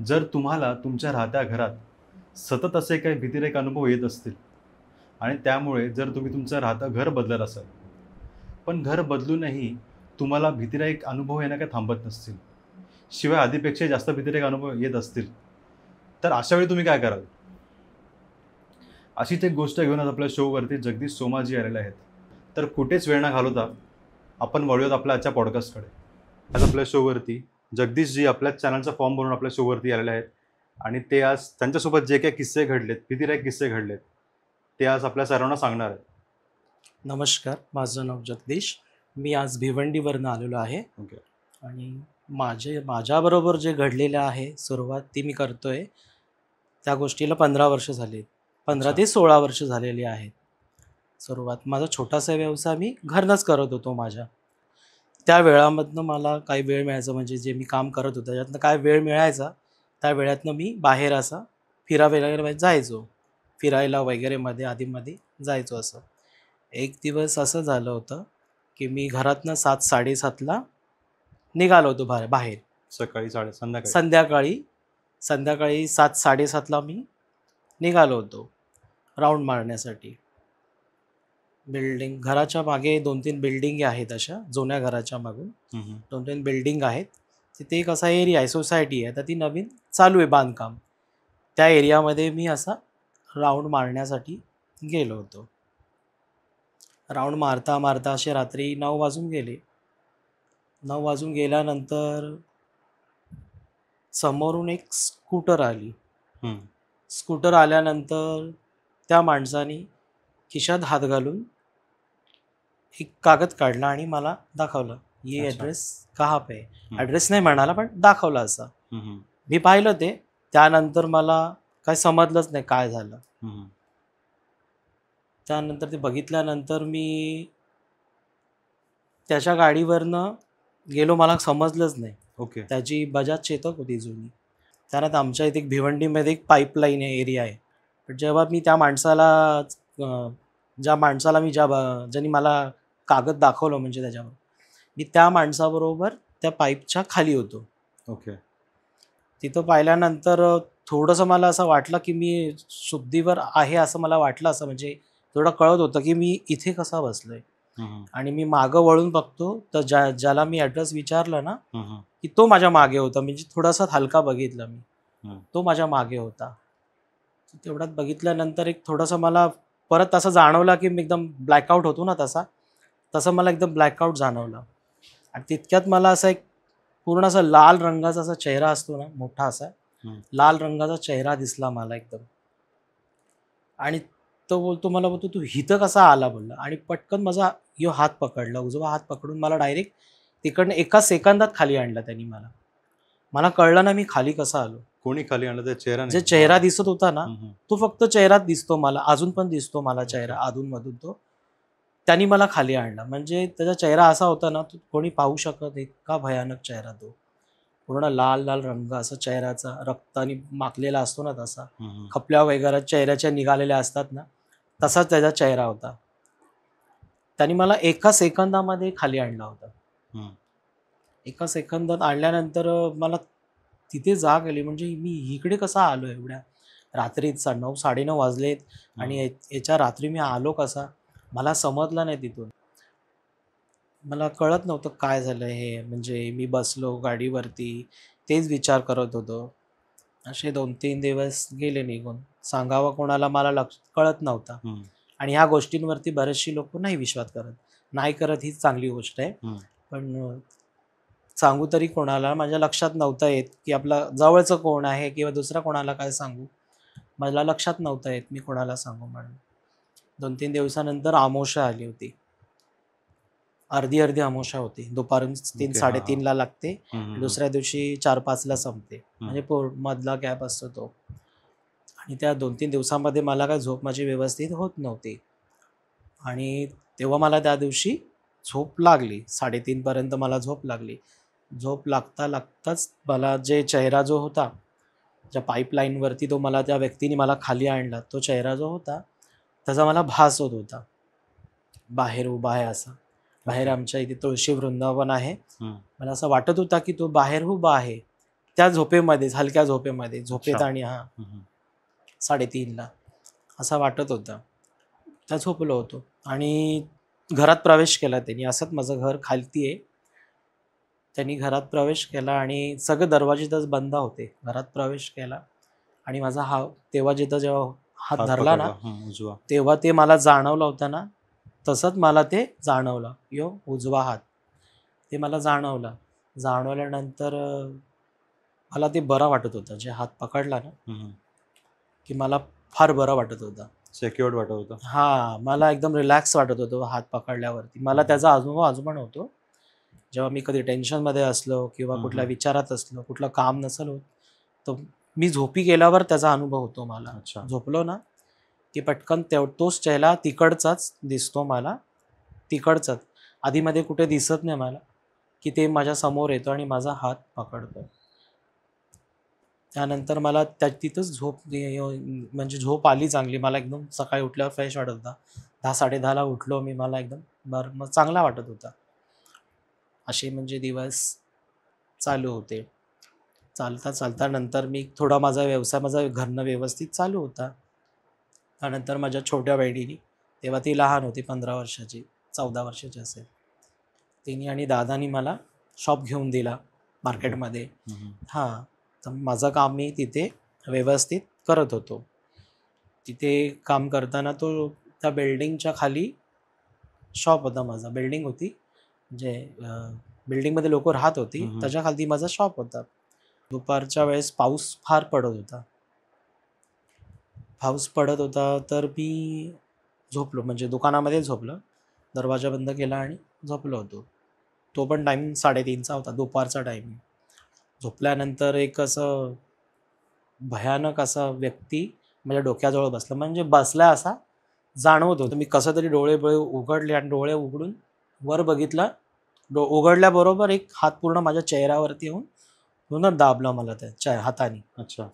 जर तुम्हाला तुमच्या राहत्या घरात सतत असे काही भीतिदायक अनुभव येत असतील आणि त्यामुळे जर तुम्ही तुमचं राहतं घर बदलत असाल, पण घर बदलूनही तुम्हाला भीतिदायक अनुभव येणं काही थांबत नसतील, शिवाय आधीपेक्षा जास्त भीतिदायक अनुभव येत असतील, तर अशा वेळी तुम्ही काय कराल? अशीच एक गोष्ट घेऊन आज आपल्या शोवरती जगदीश सोमाजी आलेले आहेत. तर कुठेच वेळ न घालवता आपण वळूयात आपल्या आजच्या पॉडकास्टकडे. आज आपल्या शोवरती जगदीशजी आपल्याच चॅनलचा फॉर्म भरून आपल्या शोवरती आलेले आहेत आणि ते आज त्यांच्यासोबत जे काही किस्से घडलेत, भीतिदायक किस्से घडलेत, ते आज आपल्या सर्वांना सांगणार आहेत. नमस्कार, माझं नाव जगदीश. मी आज भिवंडीवरनं आलेलो आहे ओके. आणि माझ्याबरोबर जे घडलेलं आहे सुरुवात ती मी करतोय. त्या गोष्टीला 15 वर्ष झाली. 15 ते 16 वर्ष झालेली आहेत. सुरुवात माझा छोटासा व्यवसाय मी घरनंच करत होतो माझ्या. त्या वेळामधनं मला काही वेळ मिळायचा, म्हणजे जे मी काम करत होतो त्याच्यातनं काय वेळ मिळायचा, त्या वेळातनं मी बाहेर असा वगैरे जायचो. फिरायला वगैरे मध्ये आधीमध्ये जायचो असं. एक दिवस असं झालं होतं की मी घरातनं 7:00-7:30ला निघालो होतो बाहेर. सकाळी संध्याकाळी. संध्याकाळी 7:00-7:30ला मी निघालो होतो राऊंड मारण्यासाठी. घराच्या मागे 2-3 बिल्डिंगी आहेत अशा जुन्या घराच्या मागून. 2-3 बिल्डिंग आहेत. तिथे एक असा एरिया आहे, सोसायटी आहे, तर ती नवीन चालू आहे बांधकाम. त्या एरियामध्ये मी असा राऊंड मारण्यासाठी गेलो होतो. राऊंड मारता मारता असे रात्री 9 वाजून गेले. 9 वाजून गेल्यानंतर समोरून एक स्कूटर आली. स्कूटर आल्यानंतर त्या माणसाने खिशात हात घालून एक कागद काढला आणि मला दाखवलं, ये अच्छा. ॲड्रेस कहाँ पे है. ॲड्रेस नाही म्हणाला, पण दाखवला असा. हम्म. मी पाहिलं ते. त्यानंतर मला काय समजलंच नाही काय झालं. त्यानंतर ते बघितल्यानंतर मी त्याच्या गाडीवरनं गेलो. मला समजलंच नाही. ओके. त्याची बजाज चेतक होती जुनी. त्यानंतर आमच्या इथे एक भिवंडीमध्ये एक पाईपलाईन एरिया आहे. पण जेव्हा मी त्या माणसाला ज्यांनी मला कागद दाखवलं, म्हणजे त्याच्यावर मी त्या माणसाबरोबर त्या पाईपच्या खाली होतो. ओके. तिथं पाहिल्यानंतर थोडंसं मला असं वाटलं की मी शुद्धीवर आहे असं मला वाटलं. असं म्हणजे थोडं कळत होतं की मी इथे कसा बसलोय. आणि मी मागं वळून बघतो तर ज्याला मी ॲड्रेस विचारलं ना, की तो माझ्या मागे होता. म्हणजे थोडासा हलका बघितला मी, तो माझ्या मागे होता. तेवढ्यात बघितल्यानंतर एक थोडंसं मला परत असं जाणवलं की मी एकदम ब्लॅकआउट होतो ना, तसं मला एकदम ब्लॅकआउट जाणवलं. आणि तितक्यात मला असा एक पूर्ण असा लाल रंगाचा असा चेहरा असतो ना, मोठा असा लाल रंगाचा चेहरा दिसला मला एकदम. आणि मला बोलतो, तू इथं कसा आला बोलला. आणि पटकन माझा हात पकडला, उजवा हात पकडून मला डायरेक्ट तिकडनं एका सेकंदात खाली आणला त्यांनी. मला कळलं ना मी खाली कसा आलो. कोणी खाली आणलं? ते चेहरा जे चेहरा दिसत होता ना, तो फक्त चेहराच दिसतो मला, अजून पण दिसतो मला चेहरा अधूनमधून. त्यांनी मला खाली आणला. म्हणजे त्याचा चेहरा असा होता ना, तो कोणी पाहू शकत, इतका भयानक चेहरा. तो पूर्ण लाल लाल रंग असा चेहऱ्याचा, रक्ताने माखलेला असतो ना तसा, खपल्या वगैरे चेहऱ्याच्या निघालेल्या असतात ना, तसाच त्याचा चेहरा होता. त्यांनी मला एका सेकंदामध्ये खाली आणला होता. एका सेकंदात आणल्यानंतर मला तिथे जाग आली, म्हणजे मी इकडे कसा आलो एवढ्या रात्री. 9-9:30 वाजलेत आणि याच्या रात्री मी आलो कसा, मला समजलं नाही. तिथून मला कळत नव्हतं काय झालं हे. म्हणजे मी बसलो गाडीवरती, तेच विचार करत होतो. असे 2-3 दिवस गेले निघून. सांगावं कोणाला मला कळत नव्हतं. आणि ह्या गोष्टींवरती बरेचशी लोक नाही विश्वास करत हीच चांगली गोष्ट आहे. पण सांगू तरी कोणाला, माझ्या लक्षात नव्हतं येत की आपला जवळचं कोण आहे किंवा दुसरा कोणाला काय सांगू. मला लक्षात नव्हतं येत मी कोणाला सांगू म्हणून. 2-3 दिवसानंतर अमावस्या आली होती. अर्धी अमावस्या होती. दुपारून 3-3:30ला लागते. दुसऱ्या दिवशी 4-5ला संपते. म्हणजे मधला गॅप असतो तो. आणि त्या 2-3 दिवसामध्ये मला काय झोप माझी व्यवस्थित होत नव्हती. आणि तेव्हा मला त्या दिवशी झोप लागली. 3:30 पर्यंत मला झोप लागली. झोप लागताच मला जे चेहरा जो होता ज्या पाईपलाईनवरती, तो मला त्या व्यक्तीने मला खाली आणला, तो चेहरा जो होता त्याचा मला भास होत होता. बाहेर उभा आहे असा. बाहेर आमच्या इथे तुळशी वृंदावन आहे. मला असं वाटत होता की तो बाहेर उभा आहे. त्या झोपेमध्येच, हलक्या झोपेमध्ये, झोपेत अच्छा. आणि 3:30ला असा वाटत होता. त्या झोपलो होतो आणि घरात प्रवेश केला त्यांनी. असंच माझं घर खालती आहे. त्यांनी घरात प्रवेश केला आणि सगळे दरवाजे तर बंद होते. घरात प्रवेश केला आणि माझा तेव्हा जेव्हा हात हात धरला ना, पकडला उजवा. तेव्हा ते मला जाणवलं होतं ना, तसंच मला ते जाणवलं. उजवा हात. ते मला जाणवलं. जाणवल्यानंतर मला ते बरं वाटत होतं. जे हात पकडला ना, की मला फार बरं वाटत होतं. सेक्युअर्ड वाटत होतं. हां, मला एकदम रिलॅक्स वाटत होतं हात पकडल्यावरती. मला त्याचा अनुभव अजून होतो. जेव्हा मी कधी टेन्शनमध्ये असलो किंवा कुठल्या विचारात असलो, कुठलं काम नसेल होत, तर मी झोपी गेल्यावर त्याचा अनुभव होतो मला. अच्छा. झोपलो ना, की पटकन तोच चेहरा तिकडचाच दिसतो मला. तिकडचाच. आधीमध्ये कुठे दिसत नाही मला, की ते माझ्या समोर येतो आणि माझा हात पकडतो. त्यानंतर मला तिथंच म्हणजे झोप आली चांगली. मला एकदम सकाळी उठल्यावर फ्रेश वाटत होता. 10:00-10:30ला उठलो मी. मला एकदम मग चांगला वाटत होता. असे म्हणजे दिवस चालू होते. चालता नंतर मी थोडा माझा व्यवसाय माझा घरनं व्यवस्थित चालू होता. त्यानंतर माझ्या छोट्या बहिणीनी, तेव्हा ती लहान होती 15 वर्षाची, 14 वर्षाची असेल. तिने आणि दादानी मला शॉप घेऊन दिला मार्केटमध्ये. हां, तर माझं काम मी तिथे व्यवस्थित करत होतो. तिथे काम करताना त्या बिल्डिंगच्या खाली शॉप होता माझा. बिल्डिंग होती, म्हणजे बिल्डिंगमध्ये लोकं राहत होती. त्याच्या खाली माझा शॉप होता. दुपारच्या वेळेस पाऊस फार पडत होता. तर मी झोपलो, म्हणजे दुकानामध्ये झोपलो. दरवाजा बंद केला आणि झोपलो होतो. तो पण टाईम 3:30चा होता, दुपारचा टाईम. झोपल्यानंतर एक असं भयानक असा व्यक्ती माझ्या डोक्याजवळ बसला. म्हणजे बसला असा जाणवत होतं. मी कसं तरी डोळे उघडले आणि डोळे उघडून वर बघितलं. उघडल्याबरोबर एक हात पूर्ण माझ्या चेहऱ्यावरती येऊन पूर्ण दाबला मला त्या हाताने. अच्छा.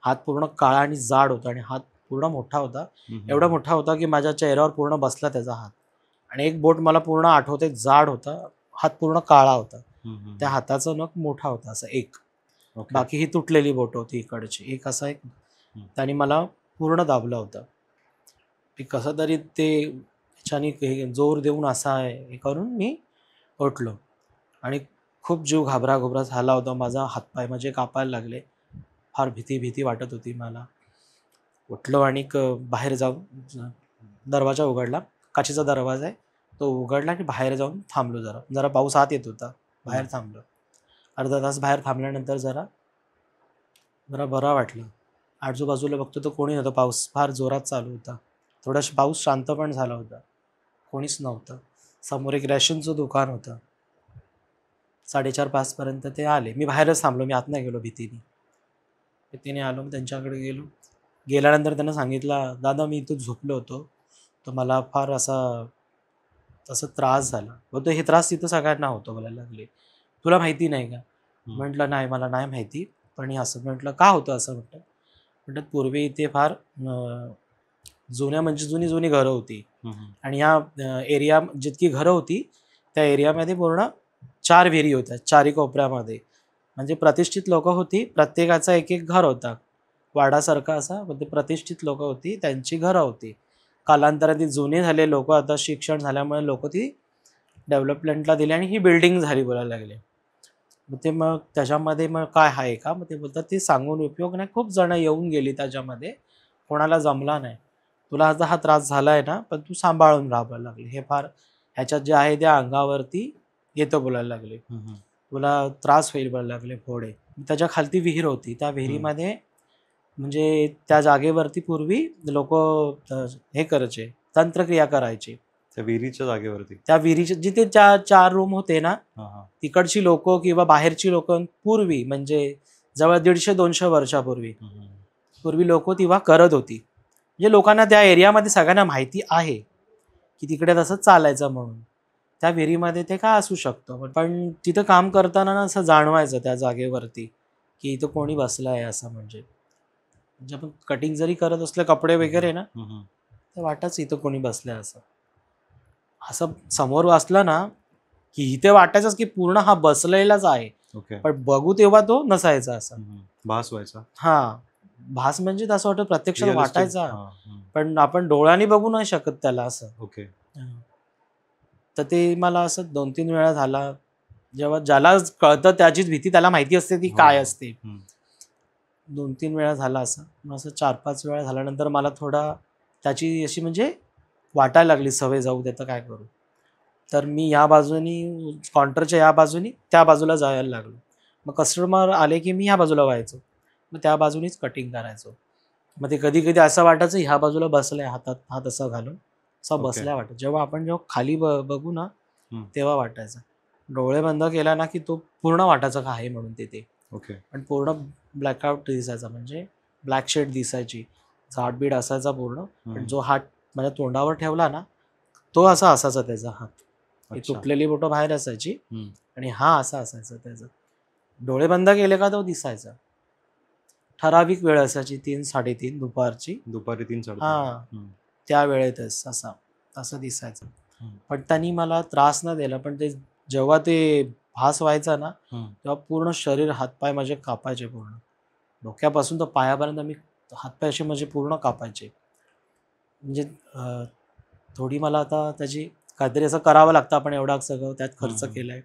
हात पूर्ण काळा आणि जाड होता आणि हात पूर्ण मोठा होता. एवढा मोठा होता की माझ्या चेहऱ्यावर पूर्ण बसला त्याचा हात. आणि एक बोट मला पूर्ण आठवते, जाड होता. हात पूर्ण काळा होता. त्या हाताचा नख मोठा होता असा एक. बाकी ही तुटलेली बोट होती इकडची. एक असा एक त्याने मला पूर्ण दाबलं होतं. ते कसं तरी ह्याच्याने जोर देऊन असा हे करून मी उठलो आणि खूप जीव घाबरा झाला होता. माझा हातपाय म्हणजे कापायला लागले. फार भीती वाटत होती मला. उठलो आणि बाहेर जाऊन दरवाजा उघडला. काचेचा दरवाजा आहे. तो उघडला आणि बाहेर जाऊन थांबलो जरा पाऊस आत येत होता. बाहेर थांबलो. अर्धा तास बाहेर थांबल्यानंतर जरा बरं वाटलं. आजूबाजूला बघतो तर कोणी नव्हतं. पाऊस फार जोरात चालू होता. थोडासा पाऊस शांत पण झाला होता. कोणीच नव्हतं. समोर एक रेशनचं दुकान होतं. 4:30-5 पर्यंत ते आले. मी बाहेरच थांबलो. मी आत नाही गेलो भीतीने आलो. मी त्यांच्याकडे गेलो. गेल्यानंतर त्यांना सांगितलं, दादा मी इथं झोपलो होतो, तर मला फार तसा त्रास झाला. बोलतो हे त्रास तिथं सगळ्यांना होतो बोलायला लागले. तुला माहिती नाही का? म्हटलं नाही, मला नाही माहिती. पण असं म्हटलं का होतं असं म्हटलं पूर्वी इथे फार म्हणजे जुनी घरं होती. आणि ह्या एरिया जितकी घरं होती त्या एरियामध्ये पूर्ण 4 विहिरी होत्या, चारी कोपऱ्यामध्ये. म्हणजे प्रतिष्ठित लोकं होती. प्रत्येकाचा एक घर होता. वाडासारखा असा, म्हणजे प्रतिष्ठित लोकं होती, त्यांची घरं होती. कालांतराने जुने झाले लोकं, आता शिक्षण झाल्यामुळे लोकं ती डेव्हलपमेंटला दिली आणि ही बिल्डिंग झाली बोलायला लागले. मग त्याच्यामध्ये काय आहे का? मग ते बोलतात ते सांगून उपयोग नाही. खूप जण येऊन गेली त्याच्यामध्ये, कोणाला जमला नाही. तुला आता हा त्रास झाला आहे ना, पण तू सांभाळून राहा बोलायला लागले. हे फार ह्याच्यात जे आहे त्या अंगावरती येतं बोलायला लागले. तुला त्रास होईल बोलायला लागले पुढे. त्याच्या खालती विहीर होती. त्या विहिरीमध्ये म्हणजे त्या जागेवरती पूर्वी लोकं हे करायचे, तंत्रक्रिया करायचे. त्या विहिरीच्या जागेवरती. त्या विहिरीचे जिथे 4 रूम होते ना, तिकडची लोकं किंवा बाहेरची लोकं पूर्वी म्हणजे जवळ 150-200 वर्षापूर्वी लोकं तेव्हा करत होती. म्हणजे लोकांना त्या एरियामध्ये सगळ्यांना माहिती आहे की तिकडे तसं चालायचं म्हणून. त्या विहिरीमध्ये ते काय असू शकतं. पण तिथं काम करताना ना असं जाणवायचं त्या जागेवरती की इथं कोणी बसलं आहे असं. म्हणजे आपण कटिंग जरी करत असलं कपडे वगैरे ना, तर वाटायचं इथं कोणी बसलं आहे असं समोर वाचलं ना, की इथे वाटायचंच की पूर्ण हा बसलेलाच आहे. ओके. पण बघू तेव्हा तो नसायचा असा. भास व्हायचा. हा, भास म्हणजे असं वाटत प्रत्यक्षात Realistic. वाटायचा, हां, हं. पण आपण डोळ्यांनी बघू नाही शकत त्याला असं. ओके. तर ते मला असं 2-3 वेळा झाला. जेव्हा ज्याला कळतं त्याचीच भीती त्याला माहिती असते ती हो, काय हो. असते. हं. 2-3 वेळा झाला असं. मग असं 4-5 वेळा झाल्यानंतर मला थोडा त्याची अशी म्हणजे वाटायला लागली सवय, जाऊ दे तर काय करू. तर मी या बाजूनी काउंटरच्या या बाजूनी त्या बाजूला जायला लागलो. मग कस्टमर आले की मी ह्या बाजूला व्हायचो. मग त्या बाजूनीच कटिंग करायचो. मग ते कधी-कधी असं वाटायचं ह्या बाजूला बसलाय, हातात हात असा घालून, असा ओके. बसलाय वाटत. जेव्हा खाली बघू ना, हं. तेव्हा वाटायचं. डोळे बंद केला ना, की तो पूर्ण वाटायचं का आहे म्हणून तिथे. ओके. पण पूर्ण ब्लॅकआउट दिसायचा, म्हणजे ब्लॅक शेड दिसायची. झाडबीड असायचा पूर्ण. पण जो हात माझ्या तोंडावर ठेवला ना, तो असा असायचा त्याचा हात. ती अच्छा. तुटलेली बोटं बाहेर असायची हं. आणि हा असा असायचा त्याचा. डोळे बंद केले का तो दिसायचा. ठराविक वेळ असायची 3-3:30 दुपारची. दुपारी 3-3:30. हां, हं. त्या वेळेतच असं दिसायचं. हं. पण त्यांनी मला त्रास न दिला. पण ते जेव्हा ते भास व्हायचा ना, हं. तेव्हा पूर्ण शरीर, हातपाय माझे कापायचे पूर्ण. डोक्यापासून तर पायापर्यंत मी हातपाय असे म्हणजे पूर्ण कापायचे. म्हणजे थोडी मला आता त्याची काहीतरी असं करावं लागतं. आपण एवढा सगळं त्यात खर्च हं. केलाय.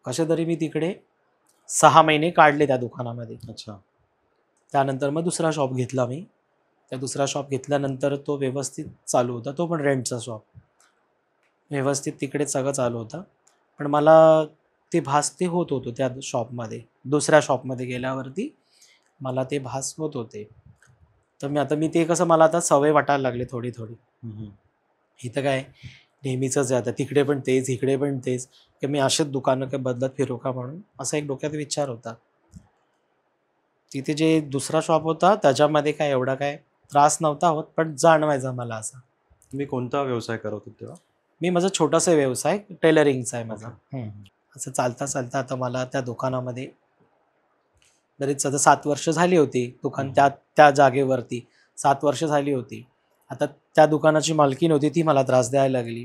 कसे तरी मी तिकडे 6 महिने काढले त्या दुकानामध्ये. अच्छा. त्यानंतर मग दुसरा शॉप घेतला मी. त्या दुसरा शॉप घेतल्यानंतर तो व्यवस्थित चालू होता. तो पण रेंटचा शॉप. व्यवस्थित तिकडे सगळं चालू होतं. पण मला ते भास ते होत होतं त्या शॉपमध्ये. दुसऱ्या शॉपमध्ये गेल्यावरती मला ते भास होत होते. तर मी ते कसं, मला आता सवय वाटायला लागली थोडी-थोडी. हं, हं. इथं काय नेहमीचंच आहे आता. तिकडे पण तेच, इकडे पण तेच. की मी असेच दुकानं काय बदलत फिरू का म्हणून असा एक डोक्यात विचार होता. तिथे जे दुसरा शॉप होता त्याच्यामध्ये काय एवढा काय त्रास नव्हता होत, पण जाणवायचा मला असा. तुम्ही कोणता व्यवसाय करत होते तेव्हा? मी माझा छोटासा व्यवसाय टेलरिंगचा आहे माझा. ओके. हं. असं चालता-चालता आता मला त्या दुकानामध्ये बरेच आता 7 वर्ष झाली होती. दुकान त्या त्या जागेवरती 7 वर्ष झाली होती. आता त्या दुकानाची मालकीण होती ती मला त्रास द्यायला लागली,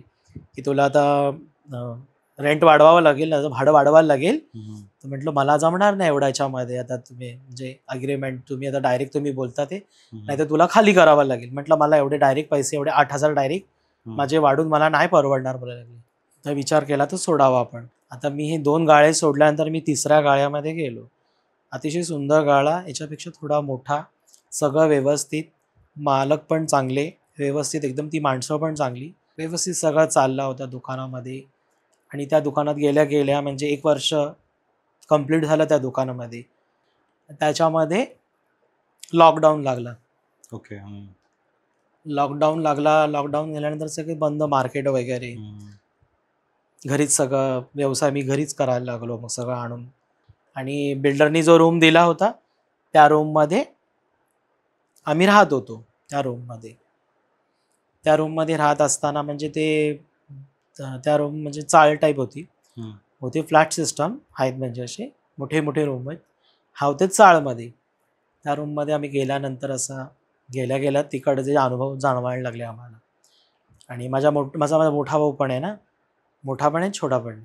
की तुला आता रेंट वाढवावं लागेल, त्याचं भाडं वाढवायला लागेल. हं, हं. तर म्हटलं मला जमणार नाही एवढ्या ह्याच्यामध्ये. आता तुम्ही म्हणजे अग्रीमेंट तुम्ही आता डायरेक्ट तुम्ही बोलता ते, हं. नाहीतर तुला खाली करावं लागेल. म्हटलं मला एवढे डायरेक्ट पैसे, एवढे 8,000 डायरेक्ट हं. माझे वाढून मला नाही परवडणार बोलायला लागले. तर विचार केला तर सोडावा आपण. आता मी हे 2 गाळे सोडल्यानंतर मी तिसऱ्या गाळ्यामध्ये गेलो. अतिशय सुंदर गाळा, याच्यापेक्षा थोडा मोठा, सगळं व्यवस्थित, मालक पण चांगले, व्यवस्थित एकदम ती माणसं पण चांगली. व्यवस्थित सगळं चालला होता दुकानामध्ये. आणि त्या दुकानात गेल्या-गेल्या म्हणजे 1 वर्ष कंप्लीट झालं त्या दुकानामध्ये. त्याच्यामध्ये लॉकडाऊन लागला. ओके. हं. लॉकडाऊन लागला. लॉकडाऊन गेल्यानंतर सगळे बंद मार्केट वगैरे. हं. घरीच सगळं व्यवसाय मी घरीच करायला लागलो मग सगळं आणून. आणि बिल्डरनी जो रूम दिला होता, त्या रूममध्ये आम्ही राहत होतो त्या रूममध्ये. त्या रूममध्ये राहत असताना म्हणजे त्या रूम म्हणजे चाळ टाईप होती. हं. होते फ्लॅट सिस्टम आहेत, म्हणजे असे मोठे-मोठे रूम आहेत. हा होते चाळमध्ये. त्या रूममध्ये आम्ही गेल्यानंतर असा गेल्या-गेल्या तिकडचे अनुभव जाणवायला लागले आम्हाला. आणि माझा मोठा भाऊ पण आहे ना, मोठा पण आहे, छोटा पण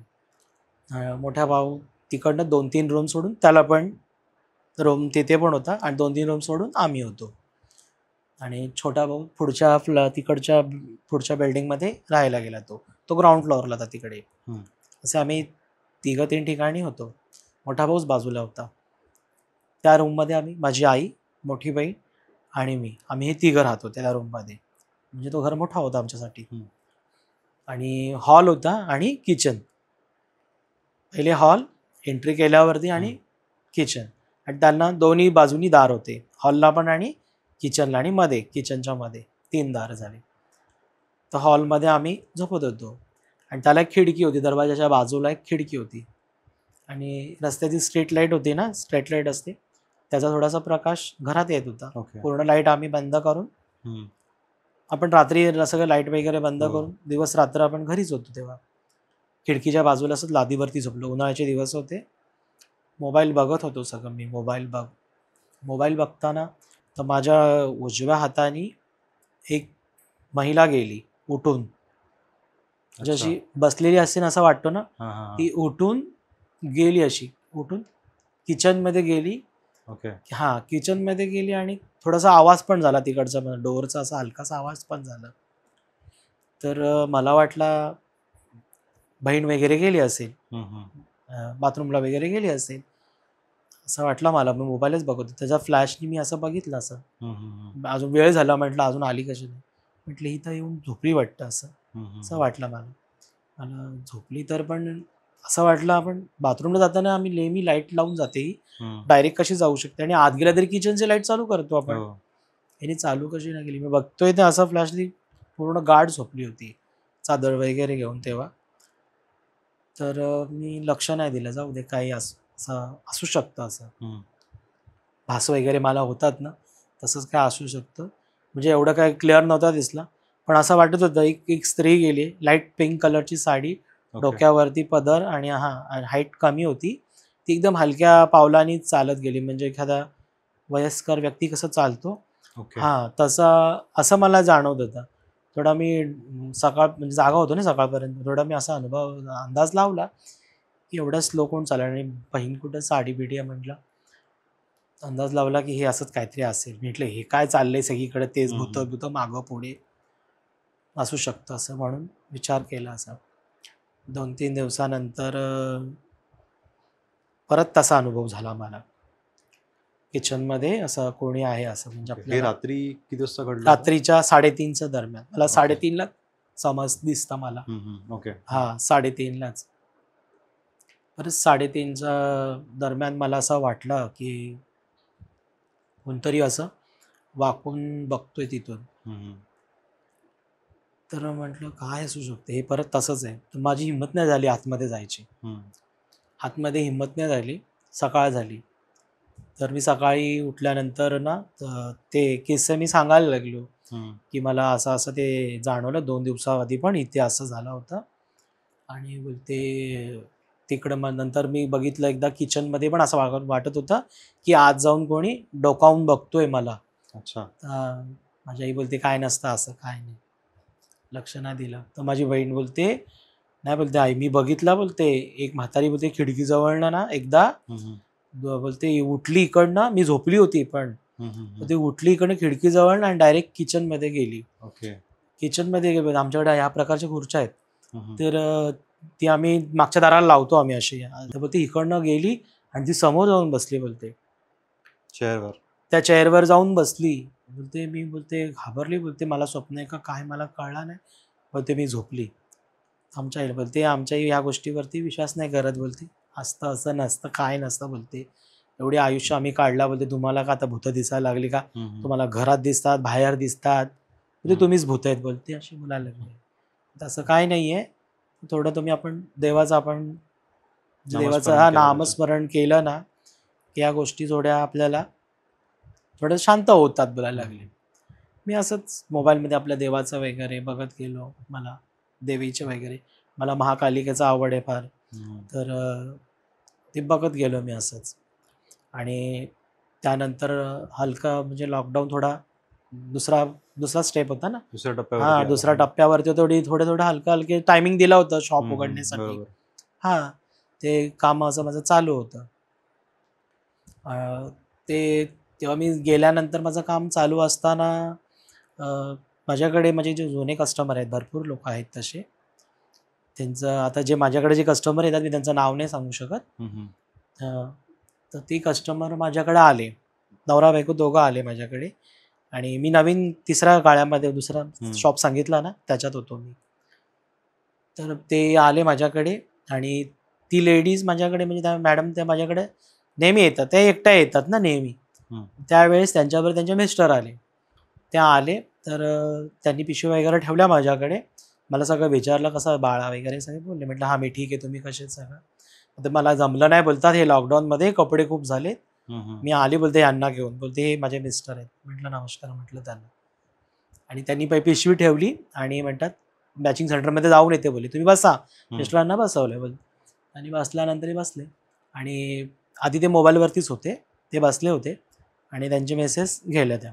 आहे. मोठा भाऊ तिकडनं 2-3 रूम सोडून त्याला पण रूम तिथे पण होता आणि 2-3 रूम सोडून आम्ही होतो. आणि छोटा भाऊ तिकडच्या पुढच्या बिल्डिंगमध्ये राहायला गेला तो. तो ग्राउंड फ्लोअरला होता तिकडे. हं. असे आम्ही 3-3 ठिकाणी होतो. मोठा भाऊच बाजूला होता. त्या रूममध्ये आम्ही, माझी आई, मोठी बहीण आणि मी, आम्ही हे तिघं राहत होतो त्या रूममध्ये. म्हणजे तो घर मोठा होता आमच्यासाठी. हं. आणि हॉल होता आणि किचन. पहिले हॉल, एंट्री केल्यावरती, आणि किचन. आणि त्यांना दोन्ही बाजूनी दार होते. हॉलला पण आणि किचनला, आणि मध्ये किचनच्या मध्ये 3 दार झाले. तर हॉलमध्ये आम्ही झोपत होतो. आणि त्याला एक खिडकी होती, दरवाजाच्या बाजूला एक खिडकी होती. आणि रस्त्याची स्ट्रीट लाईट होती ना, स्ट्रीट लाईट असते, त्याचा थोडासा प्रकाश घरात येत होता. ओके. पूर्ण लाईट आम्ही बंद करून, हं. आपण रात्री सगळं लाईट वगैरे बंद हो. करून दिवस रात्र आपण घरीच होतो तेव्हा. खिडकीच्या बाजूला असंच लादीवरती झोपलो. उन्हाळ्याचे दिवस होते. मोबाईल बघत होतो सगळं मी. मोबाईल बघताना तर माझ्या उजव्या हाताने एक महिला गेली उठून. अच्छा. जशी बसलेली असते ना असं वाटतं ना, हां, हां, हां. ती उठून गेली अशी उठून किचनमध्ये गेली. ओके. हां, किचनमध्ये गेली आणि थोडासा आवाज पण झाला तिकडचा, डोअरचा असा हलकासा आवाज पण झाला. तर मला वाटला बहीण वगैरे गेली असेल, बाथरूमला वगैरे गेली असेल असं वाटलं मला. मी मोबाईलच बघत होतो. त्याच्या फ्लॅशनी मी असं बघितलं असं. अजून वेळ झाला म्हटलं, अजून आली कशी नाही. म्हटलं ही तर येऊन झोपली वाटतं असं असं वाटलं मला. मला झोपली तर पण असं वाटलं, आपण बाथरूमला जाताना आम्ही नेहमी लाईट लावून जाते, डायरेक्ट कशी जाऊ शकते, आणि आत गेला तरी किचनची लाईट चालू करतो आपण. याने चालू कशी नाही केली. मी बघतोय ते असं फ्लॅशनी पूर्ण गाढ झोपली होती, चादर वगैरे घेऊन तेव्हा. तर मी लक्ष नाही दिलं, जाऊ दे काही असं असू शकतं, असं भास वगैरे मला होतात ना, तसंच काय असू शकतं. म्हणजे एवढं काय क्लिअर नव्हता दिसला, पण असं वाटत होतं एक एक स्त्री गेली, लाईट पिंक कलरची साडी, डोक्यावरती पदर, आणि हाईट कमी होती. ती एकदम हलक्या पावलांनी चालत गेली, म्हणजे एखादा वयस्कर व्यक्ती कसं चालतो, हां तसं असं मला जाणवत होतं. थोडा मी सकाळ म्हणजे जागा होतो ना सकाळपर्यंत, थोडा मी असा अंदाज लावला की एवढा स्लो कोण चालणार, आणि बहीण कुठं साडी बिडी आहे म्हटलं. अंदाज लावला की हे असंच काहीतरी असेल. म्हटलं हे काय चाललंय सगळीकडे, तेच भूतं मागं पुढे असू शकतं असं म्हणून विचार केला असा. 2-3 दिवसानंतर परत तसा अनुभव झाला मला. किचनमध्ये असं कोणी आहे असं, म्हणजे हे आपल्याला रात्री किती वाजता घडलं? रात्रीच्या 3:30च्या दरम्यान. मला 3:30ला समज दिसतं मला. ओके. हां, 3:30लाच. परत 3:30च्या दरम्यान मला असं वाटलं की कोणतरी असं वाकून बघतोय तिथून. तर म्हटलं काय असू शकते, हे परत तसंच आहे. तर माझी हिंमत नाही झाली आतमध्ये जायची. आतमध्ये हिंमत नाही झाली. सकाळ झाली. तर मी सकाळी उठल्यानंतर ना ते किस्से मी सांगायला लागलो की मला असं असं ते जाणवलं 2 दिवसाआधी पण इथे असं झालं होतं. आणि बोलते तिकडं मग नंतर मी बघितलं एकदा किचनमध्ये पण असं वाटत होतं की आत जाऊन कोणी डोकावून बघतोय मला. अच्छा. माझी आई बोलते काय नसतं असं, काय नाही, लक्ष नाही दिलं. तर माझी बहीण बोलते नाही, बोलते आई मी बघितला, बोलते एक म्हातारी, बोलते खिडकीजवळनं ना एकदा बोलते उठली इकडनं, मी झोपली होती पण ते उठली इकडनं खिडकीजवळ आणि डायरेक्ट किचनमध्ये गेली. ओके. किचनमध्ये गेली. आमच्याकडे ह्या प्रकारच्या खुर्च्या आहेत, तर ती आम्ही मागच्या दाराला लावतो आम्ही अशी. तर बोलते इकडनं गेली आणि ती समोर जाऊन बसली, बोलते चेअरवर. त्या चेअरवर जाऊन बसली. बोलते मी बोलते घाबरली, बोलते मला स्वप्न आहे का काय मला कळलं नाही. बोलते मी झोपली. आमच्या आईला बोलते आमच्या ह्या गोष्टीवरती विश्वास नाही करत, बोलते असतं असं नसतं, काय नसतं, बोलते एवढे आयुष्य आम्ही काढला, बोलते तुम्हाला का आता भूतं दिसायला लागली का, तुम्हाला घरात दिसतात बाहेर दिसतात, बोलते तुम्हीच भूत आहेत, बोलते अशी बोलायला लागली. तसं काय नाही आहे, थोडं तुम्ही आपण देवाचं नामस्मरण केलं ना की या गोष्टी थोड्या आपल्याला थोड्या शांत होतात बोलायला लागले. मी असंच मोबाईलमध्ये आपल्या देवाचं वगैरे बघत गेलो. मला देवीचे वगैरे, मला महाकालिकेचा आवड आहे फार, तर ते बघत गेलो मी असंच. आणि त्यानंतर हलका म्हणजे लॉकडाऊन थोडा दुसरा स्टेप होता ना, दुसऱ्या टप्प्यावरती थोडं हलके टायमिंग दिला होता शॉप उघडण्यासाठी. हां, ते काम असं माझं चालू होतं. तेव्हा मी गेल्यानंतर माझं काम चालू असताना माझ्याकडे माझे जे जुने कस्टमर आहेत, भरपूर लोक आहेत तसे, त्यांचं आता जे माझ्याकडे जे कस्टमर येतात मी त्यांचं नाव नाही सांगू शकत. तर ती कस्टमर माझ्याकडे आले, नवरा बायको दोघं आले माझ्याकडे. आणि मी नवीन तिसऱ्या गाळ्यामध्ये दुसरा शॉप सांगितला ना त्याच्यात होतो मी. तर ते आले माझ्याकडे आणि ती लेडीज माझ्याकडे, म्हणजे त्या मॅडम त्या माझ्याकडे नेहमी येतात, त्या एकट्या येतात ना नेहमी. त्यावेळेस त्यांच्यावर त्यांचे मिस्टर आले. त्या आले तर त्यांनी पिशवी वगैरे ठेवल्या माझ्याकडे. मला सगळं विचारलं कसं बाळा वगैरे सगळे बोलले. म्हटलं हां मी ठीक आहे, तुम्ही कसे सगळं. तर मला जमलं नाही, बोलतात हे लॉकडाऊनमध्ये कपडे खूप झाले, मी आली, बोलते यांना घेऊन. बोलते हे माझे मिस्टर आहेत. म्हटलं नमस्कार म्हटलं त्यांना. आणि त्यांनी पिशवी ठेवली आणि म्हणतात मॅचिंग सेंटरमध्ये जाऊन येते बोलले, तुम्ही बसा. मिस्टरांना बसवलं बोल. आणि बसल्यानंतर बसले आणि आधी ते मोबाईलवरतीच होते, ते बसले होते आणि त्यांचे मेसेज गेल्या. त्या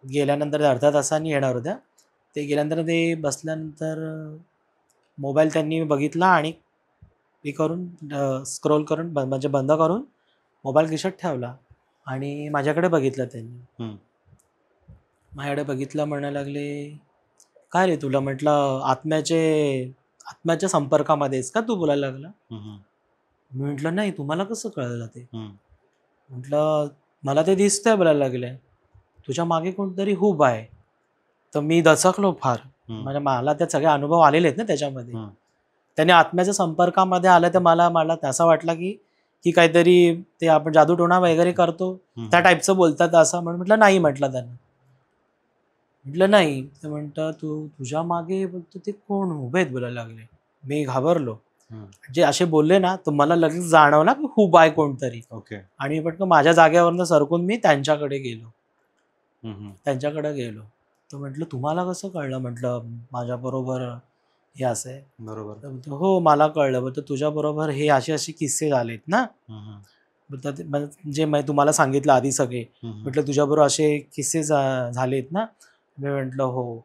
गेल्यानंतर अर्ध्या तासांनी येणार होत्या. ते गेल्यानंतर ते बसल्यानंतर मोबाईल त्यांनी बघितला आणि हे करून स्क्रोल करून म्हणजे बंद करून मोबाईल खिशात ठेवला आणि माझ्याकडे बघितलं त्यांनी. हम्म. माझ्याकडे बघितलं, म्हणायला लागले, "काय रे तुला?" म्हटलं, आत्म्याच्या संपर्कामध्ये आहेस का तू?" बोलायला लागला. हम्म. मी म्हटलं, "नाही, तुम्हाला कसं कळलं ते?" हम्म. म्हटलं, "मला ते दिसतंय." बोलायला लागले, "तुझ्या मागे कोणतरी उभं आहे." तर मी दचकलो फार. हम्म. म्हणजे मला ते सगळे अनुभव आलेले आहेत ना त्याच्यामध्ये. हम्म. त्याने आत्म्याच्या संपर्कामध्ये आलं तर मला मला असं वाटलं की की काहीतरी ते आपण जादूटोणा वगैरे करतो त्या टाईपचं बोलतात असं. म्हणून म्हटलं, "नाही." म्हटलं त्यांना. म्हटलं, "नाही." तर म्हणतं, तुझ्या मागे बोलतो ते कोण उभे आहेत?" बोलायला लागले. मी घाबरलो. हम्म. जे असे बोलले ना तर मला लगेच जाणवलं की उभा आहे कोणतरी. ओके. आणि पटकन माझ्या जागेवरनं सरकून मी त्यांच्याकडे गेलो. हम्म. त्यांच्याकडे गेलो. तर म्हटलं, "तुम्हाला कसं कळलं?" म्हटलं, "माझ्याबरोबर हे असं आहे." बरोबर. तर म्हणतो, "हो, मला कळलं." बोलतो, "तुझ्याबरोबर हे असे किस्से झालेत ना?" हम्म. बोलतात, जे मी तुम्हाला सांगितलं आधी सगळे." हम्म. म्हटलं, "तुझ्याबरोबर असे किस्से झालेत ना?" मी म्हटलं, "हो."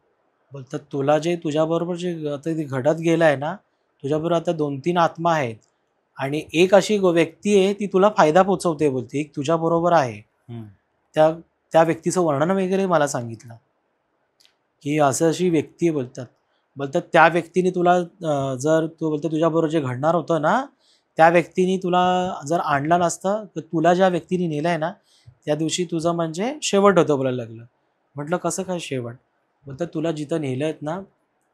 बोलतात, "तुला जे तुझ्याबरोबर जे आता ते घडत गेलं आहे ना, तुझ्याबरोबर आता 2-3 आत्मा आहेत आणि एक अशी व्यक्ती आहे ती तुला फायदा पोचवते." बोलते, "एक तुझ्याबरोबर आहे." हम्म. त्या त्या व्यक्तीचं वर्णन वगैरे मला सांगितलं, की असं अशी व्यक्ती आहे बोलतात. बोलतात त्या व्यक्तीने तुला जर तू बोलतो तुझ्याबरोबर जे घडणार होतं ना, त्या व्यक्तीने तुला जर आणलं नसतं, तर तुला ज्या व्यक्तीने नेलं आहे ना, त्या दिवशी तुझं म्हणजे शेवट होतं बोलायला लागलं. म्हटलं, "कसं काय शेवट?" बोलतात, "तुला जिथं नेलं आहेत ना,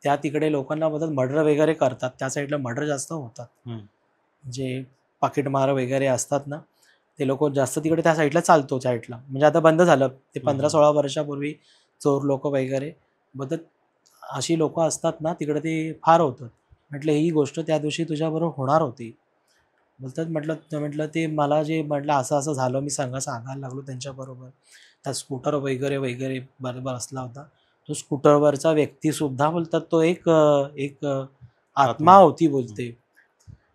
त्या तिकडे लोकांना बोलतात मर्डर वगैरे करतात. त्या साईडला मर्डर जास्त होतात. हम्म. जे पाकीटमार वगैरे असतात ना, ते लोकं जास्त तिकडे त्या साईडला चालतो साईडला. म्हणजे आता बंद झालं. ते 15-16 वर्षापूर्वी चोर लोकं वगैरे बोलतात अशी लोकं असतात ना, तिकडे ते फार होतं." म्हटलं, "ही गोष्ट त्या दिवशी तुझ्याबरोबर होणार होती." बोलतात, म्हटलं ते मला जे म्हटलं असं-असं झालं, मी सांगायला लागलो त्यांच्याबरोबर. त्या स्कूटर वगैरे बरोबर असला होता. तो स्कूटरवरचा व्यक्तीसुद्धा बोलतात तो एक आत्मा आत्मा. होती हम्म. बोलते.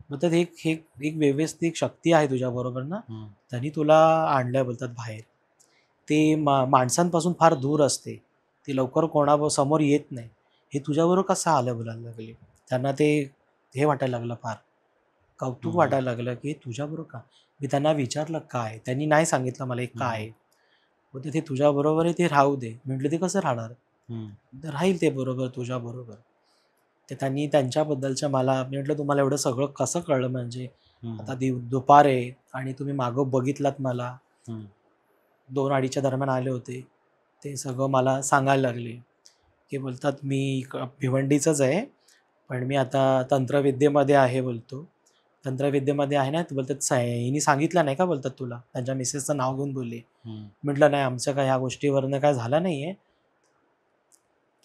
बोलतात एक व्यवस्थित शक्ती आहे तुझ्याबरोबर ना, हम्म. त्यांनी तुला आणलंय बोलतात बाहेर. ते माणसांपासून फार दूर असते. ती लवकर समोर येत नाही. हे तुझ्याबरोबर कसं आलं बोलायला लागले. त्यांना ते हे वाटायला लागलं फार. कौतुक हम्म. वाटायला लागलं, की तुझ्याबरोबर का? मी त्यांना विचारलं, "काय?" त्यांनी नाही सांगितलं मला, हे काय हम्म. आहे? बोलते, "ते तुझ्याबरोबर आहे, ते राहू दे." म्हटलं, "ते कसं राहणार?" हम्म. तर राहील ते बरोबर तुझ्याबरोबर. तर त्यांनी त्यांच्याबद्दलच्या मला मी म्हटलं, "तुम्हाला एवढं सगळं कसं कळलं?" म्हणजे हम्म. आता दुपार आहे आणि तुम्ही मागं बघितलात मला. हम्म. 2-2:30च्या दरम्यान आले होते. ते सगळं मला सांगायला लागले, की बोलतात, "मी भिवंडीचाच आहे, पण मी आता तंत्रविद्येमध्ये आहे." बोलतो. "तंत्रविद्येमध्ये आहे ना?" तर बोलतात, हिने सांगितलं नाही का?" बोलतात, "तुला." त्यांच्या मिसेसचं नाव घेऊन बोलले. हम्म. म्हटलं, "नाही, आमचं काय ह्या गोष्टीवरनं काय झालं नाही आहे."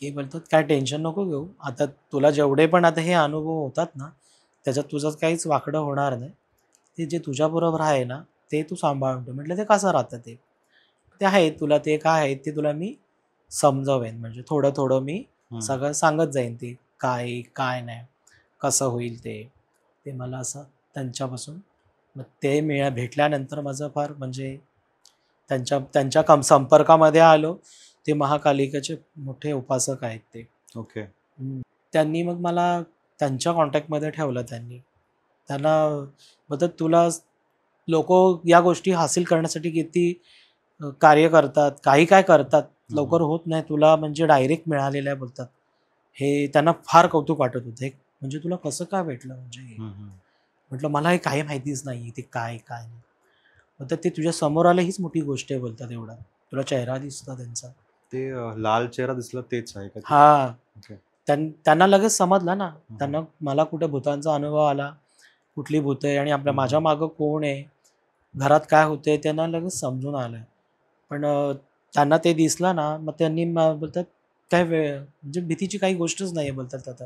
की बोलतात, "काय टेन्शन नको घेऊ. आता तुला जेवढे पण आता हे अनुभव होतात ना, त्याच्यात तुझं काहीच वाकडं होणार नाही. ते जे तुझ्याबरोबर आहे ना, ते तू सांभाळून ठेव." म्हटलं, "ते कसं राहतं ते?" "ते आहे, तुला ते काय आहे ते तुला मी समजावेन." म्हणजे थोडं-थोडं मी हम्म. सगळं सांगत जाईन ते काय आहे, काय नाही, कसं होईल ते. ते मला असं त्यांच्यापासून मग ते भेटल्यानंतर माझं फार म्हणजे त्यांच्या त्यांच्या संपर्कामध्ये आलो. ते महाकालिकेचे मोठे उपासक आहेत ते. ओके. त्यांनी मग मला त्यांच्या कॉन्टॅक्टमध्ये ठेवलं त्यांनी. त्यांना बोलतात, "तुला लोकं या गोष्टी हासिल करण्यासाठी किती कार्य करतात, काही काय करतात, हम्म. लवकर होत नाही. तुला म्हणजे डायरेक्ट मिळालेलं आहे." बोलतात. हे त्यांना फार कौतुक वाटत होतं. म्हणजे तुला कसं काय भेटलं म्हणजे हे? हम्म. म्हटलं, "मला हे काही माहितीच नाही. ते काय, काय नाही." बोलतात, "ते तुझ्या समोर आलं हीच मोठी गोष्ट आहे." बोलतात एवढा. तुला चेहरा दिसतो त्यांचा. ते लाल चेहरा दिसला तेच आहे का ते? हां. ओके. त्यांना लगेच समजलं ना. हम्म. त्यांना मला कुठे भूतांचा अनुभव आला, कुठली भूतं आहे आणि माझ्या हम्म. मागं कोण आहे, घरात काय होतंय त्यांना लगेच समजून आलं. पण त्यांना ते दिसलं ना, मग त्यांनी बोलतात, "काय वेळ म्हणजे भीतीची काही गोष्टच नाही आहे." बोलतात आता.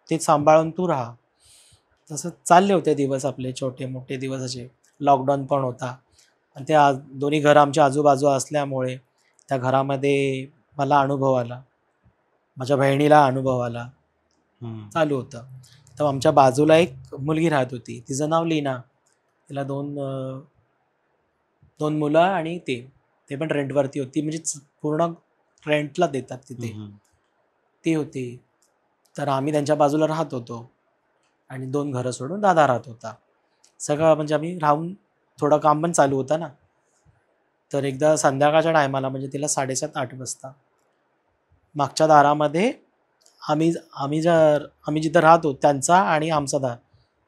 "ते सांभाळून तू राहा." तसं चालले होते दिवस आपले छोटे-मोठे दिवस असे. लॉकडाऊन पण होता आणि ते दोन्ही घरं आमच्या आजूबाजू असल्यामुळे त्या घरामध्ये मला अनुभव आला. माझ्या बहिणीला अनुभव आला. हम्म. चालू होतं. तर आमच्या बाजूला एक मुलगी राहत होती. तिचं नाव लीना. तिला 2 मुलं आणि ते पण रेंटवरती होती. म्हणजे पूर्ण रेंटला देतात तिथे. हम्म. ती होती. तर आम्ही त्यांच्या बाजूला राहत होतो. आणि 2 घरं सोडून दादा राहत होता. सगळं म्हणजे आम्ही राहून थोडं काम पण चालू होतं ना. तर एकदा संध्याकाळच्या टायमाला म्हणजे तिला 7:30-8 वाजता मागच्या दारामध्ये आम्ही आम्ही जर आम्ही जिथं राहतो त्यांचा आणि आमचा दार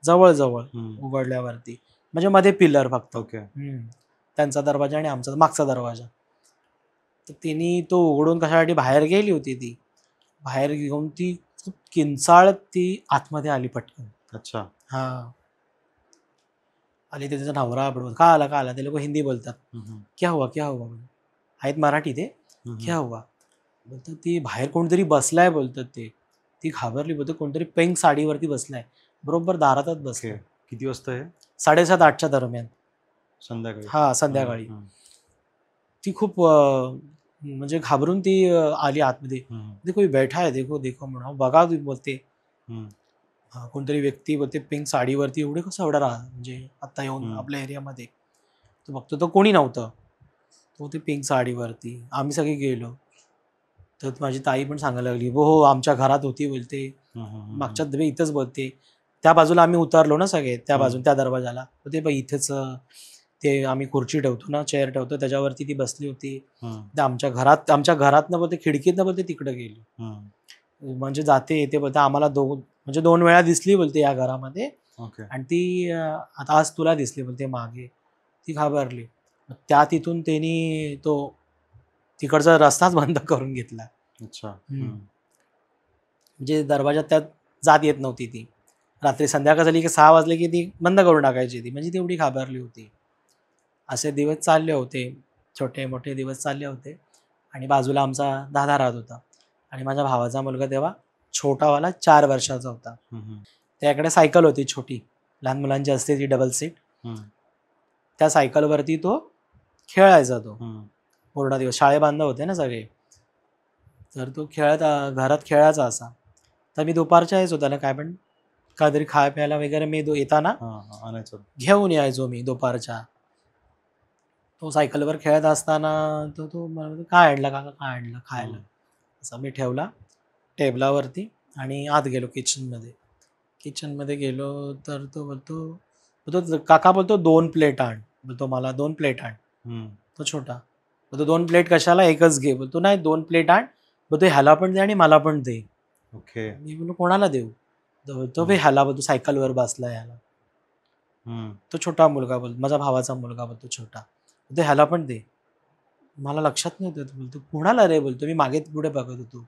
जवळ-जवळ उघडल्यावरती म्हणजे मध्ये पिलर फक्त. ओके. त्यांचा दरवाजा आणि आमचा मागचा दरवाजा. तर तिने तो उघडून कशासाठी बाहेर गेली होती ती. बाहेर घेऊन ती खूप किंचाळ ती आतमध्ये आली पटकन. अच्छा. हां. आली तर तिचा नवरा बडबड, "का आला? का आला?" ते लोकं हिंदी बोलतात. "क्या हुआ? क्या हुआ?" आहेत मराठी ते. "क्या हुआ?" बोलतात ती बाहेर कोणतरी बसलाय बोलतात ते. ती घाबरली बोलते कोणतरी पिंक साडीवरती बसलाय. बरोबर दारातच ओके. बसलाय. किती वाजता हे? 7:30-8च्या दरम्यान. संध्याकाळी. हां, संध्याकाळी. ती खूप म्हणजे घाबरून ती आली आतमध्ये. "देखो कोई बैठा है देखो, देखो" म्हणून. बघा ती बोलते. हां, कोणतरी व्यक्ती बोलते पिंक साडीवरती एवढे कसं एवढं म्हणजे आत्ता येऊन आपल्या एरियामध्ये. तो बघतो तर कोणी नव्हतं. तो ते पिंक साडीवरती. आम्ही सगळे गेलो. तर माझी ताई पण सांगायला लागली, "हो, हो, आमच्या घरात होती" बोलते. मागच्या इथंच बोलते. त्या बाजूला आम्ही उतरलो ना सगळे, त्या बाजून त्या दरवाजाला. तर ते इथेच ते आम्ही खुर्ची ठेवतो ना, चेअर ठेवतो त्याच्यावरती ती बसली होती. तर आमच्या घरातनं बोलते खिडकीतनं बोलते तिकडं गेली. म्हणजे जाते येते बोलते आम्हाला म्हणजे 2 वेळा दिसली बोलते या घरामध्ये. ओके. आणि ती आता आज तुला दिसली बोलते मागे. ती घाबरली. मग त्या तिथून त्यांनी तो तिकडचा रस्ताच बंद करून घेतला. अच्छा. म्हणजे दरवाजात त्यात जात येत नव्हती ती. रात्री संध्याकाळ झाली की 6 वाजले की ती बंद करून टाकायची ती. म्हणजे ती एवढी घाबरली होती. असे दिवस चालले होते. छोटे-मोठे दिवस चालले होते. आणि बाजूला आमचा दादा राहत होता. आणि माझ्या भावाचा मुलगा तेव्हा छोटावाला 4 वर्षाचा होता. त्याकडे सायकल होती छोटी. लहान मुलांची असते ती डबल सीट. त्या सायकलवरती तो खेळायचा तो. पूर्ण दिवस शाळेबांधव होते ना सगळे. तर तो घरात खेळायचा असा. तर मी दुपारच्या यायचो त्याला काय पण काहीतरी खाय प्यायला वगैरे मी येताना आणायचं. घेऊन यायचो मी दुपारच्या. तो सायकलवर खेळत असताना तो मला काय आणलं काका काय आणलं खायला. असं मी ठेवला टेबलावरती आणि आत गेलो किचनमध्ये. किचनमध्ये गेलो तर तो बोलतो काका बोलतो 2 प्लेट आण. बोलतो मला 2 प्लेट आण. तो छोटा बोलतो 2 प्लेट कशाला एकच घे. बोलतो नाही 2 प्लेट आण. बोलतो ह्याला पण दे आणि मला पण दे. ओके. मी बोललो कोणाला देऊ. तो ह्याला बोलतो सायकलवर बसला ह्याला. तो छोटा मुलगा बोलतो माझा भावाचा मुलगा बोलतो छोटा. बोलतो ह्याला पण दे. मला लक्षात नाही होतं. बोलतो कोणाला रे बोलतो मी मागे पुढे बघत होतो.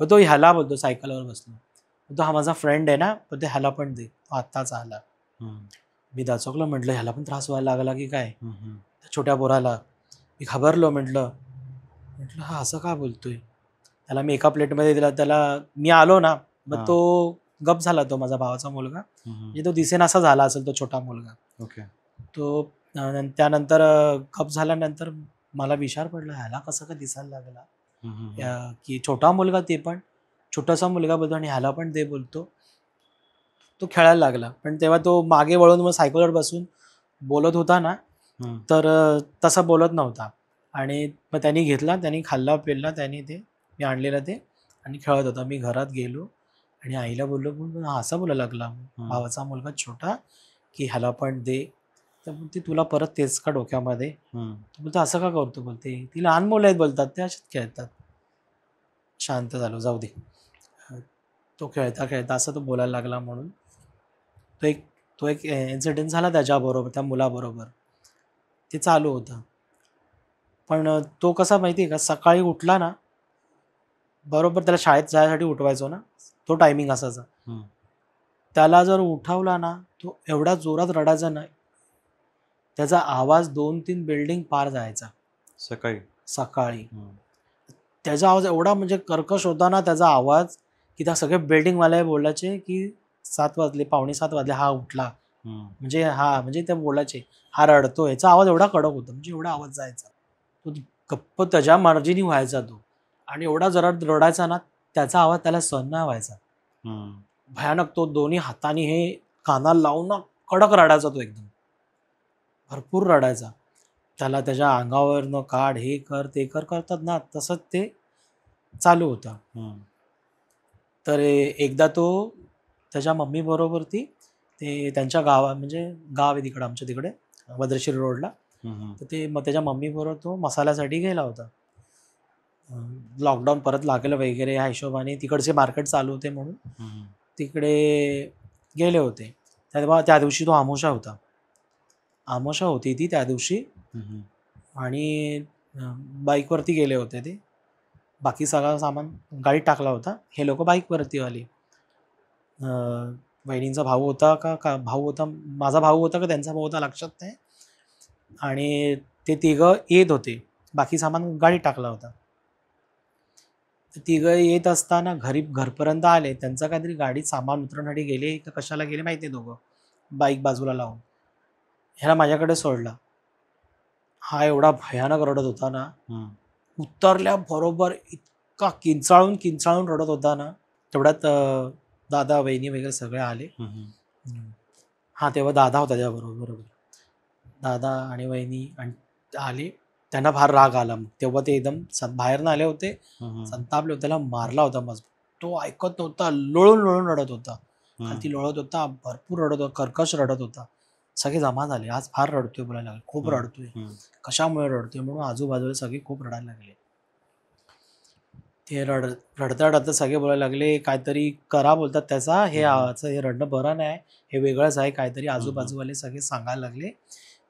बोलतो ह्याला बोलतो सायकलवर बसलो. बोलतो हा माझा फ्रेंड आहे ना बोलतो ह्याला पण दे. तो आत्ताच आला. मी दाचकलो म्हटलं ह्याला पण त्रास व्हायला लागला की काय छोट्या पोराला. मी घाबरलो म्हटलं हा असं का बोलतोय. त्याला मी एका प्लेटमध्ये दिला. त्याला मी आलो ना मग तो गप झाला तो माझा भावाचा मुलगा. म्हणजे तो दिसेनासा झाला असेल तो छोटा मुलगा. ओके. तो त्यानंतर गप झाल्यानंतर मला विचार पडला ह्याला कसं काय दिसायला लागला. की छोटा मुलगा ते पण छोटासा मुलगा बोलतो आणि ह्याला पण दे बोलतो. तो खेळायला लागला. पण तेव्हा तो मागे वळून मग सायकलवर बसून बोलत होता ना तर तसं बोलत नव्हता. आणि मग त्यांनी घेतला त्यांनी खाल्ला पिल्ला त्यांनी ते मी आणलेलं ते आणि खेळत होता. मी घरात गेलो आणि आईला बोललो हा असा बोलायला लागला भावाचा मुलगा छोटा की ह्याला पण दे. तर बोलते तुला परत तेच का डोक्यामध्ये. बोलतो असं का करतो बोलते ती लहान मुलं आहेत बोलतात ते अशाच खेळतात. शांत झालो जाऊ दे. तो खेळता खेळता असं तो बोलायला लागला म्हणून तो एक इन्सिडेंट झाला त्याच्याबरोबर त्या मुलाबरोबर. ते चालू होतं. पण तो कसा माहिती आहे का सकाळी उठला ना बरोबर त्याला शाळेत जायसाठी उठवायचो ना तो टायमिंग असायचा. त्याला जर उठवला ना तो एवढा जोरात रडायचा नाही. त्याचा आवाज 2-3 बिल्डिंग पार जायचा सकाळी. त्याचा आवाज एवढा म्हणजे कर्कश होता ना त्याचा आवाज की त्या सगळे बिल्डिंगवाले बोलायचे की 7 वाजले 6:45 वाजले हा उठला. म्हणजे ते बोलायचे हा रडतो. याचा आवाज एवढा कडक होता म्हणजे एवढा आवाज जायचा. तो गप्प त्याच्या मर्जीने व्हायचा तो. आणि एवढा जरा रडायचा ना त्याचा आवाज त्याला सहन नाही व्हायचा. भयानक तो दोन्ही हाताने हे कानाला लावून ना कडक रडायचा तो एकदम. भरपूर रडायचा. त्याला त्याच्या अंगावरनं काढ हे कर ते कर करतात ना तसंच ते चालू होतं. तर एकदा तो त्याच्या मम्मी बरोबर ती ते त्यांच्या गावा म्हणजे गाव आहे तिकडं आमच्या तिकडे वज्रश्री रोडला. तर ते मग त्याच्या मम्मी बरोबर तो मसाल्यासाठी गेला होता. लॉकडाऊन परत लागलं वगैरे ह्या हिशोबाने तिकडचे मार्केट चालू होते म्हणून तिकडे गेले होते. तेव्हा त्या दिवशी तो आमोशा होता. आमोशा होती ती त्या दिवशी आणि बाईकवरती गेले होते ते. बाकी सगळं सामान गाडीत टाकला होता. हे लोक बाईकवरती आले. वहिनींचा भाऊ होता का भाऊ होता, माझा भाऊ होता का त्यांचा भाऊ होता लक्षात नाही. आणि ते तिघं येत होते. बाकी सामान गाडीत टाकला होता. तर तिघं येत असताना घरपर्यंत आले. त्यांचं काहीतरी गाडीत सामान उतरवण्यासाठी गेले का कशाला गेले माहिती आहे. दोघं बाईक बाजूला लावून ह्याला माझ्याकडे सोडला. हा एवढा भयानक रडत होता ना. उतरल्याबरोबर इतका किंचाळून रडत होता ना. तेवढ्यात दादा वहिनी वगैरे सगळे आले. हा तेव्हा दादा होता त्याबरोबर. दादा आणि वहिनी आले. त्यांना फार राग आला. तेव्हा ते एकदम बाहेर आले होते, संतापले होते. त्याला मारला होता मजबूत. तो ऐकत नव्हता, लोळून रडत होता. ती लोळत होता, भरपूर रडत होता, कर्कश रडत होता. सगळे जमा झाले. आज फार रडतोय बोलायला लागले, खूप रडतोय. कशामुळे रडतोय म्हणून आजूबाजूला सगळे खूप रडायला लागले. ते रडता सगळे बोलायला लागले काहीतरी करा बोलतात त्याचा. हे रडणं बरं नाही, हे वेगळंच आहे काहीतरी. आजूबाजूवाले सगळे सांगायला लागले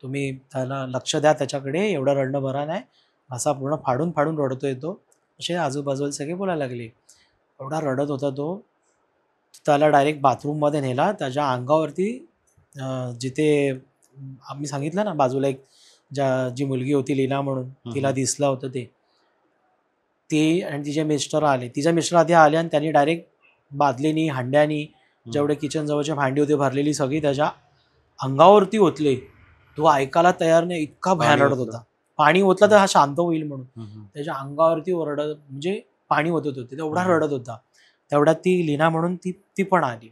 तुम्ही त्याला लक्ष द्या त्याच्याकडे, एवढं रडणं बरं नाही, असा पूर्ण फाडून रडतोय तो, असे आजूबाजूला सगळे बोलायला लागले. एवढा रडत होता तो. त्याला डायरेक्ट बाथरूममध्ये नेला. त्याच्या अंगावरती जिथे आम्ही सांगितलं ना बाजूला एक जी मुलगी होती लीना म्हणून, तिला दिसलं होतं ते आणि तिचे मिस्टर आले. तिचे मिस्टर आधी आले आणि त्यांनी डायरेक्ट बादलीनी हांड्यानी जेवढे किचन जवळचे भांडी होते भरलेली सगळी त्याच्या अंगावरती ओतले. तो ऐकायला तयार नाही, इतका भयान रडत होता. पाणी ओतलं तर हा शांत होईल म्हणून त्याच्या अंगावरती ओरडत म्हणजे पाणी ओतत होते. तेवढा रडत होता. तेवढ्यात ती लीना म्हणून ती पण आली.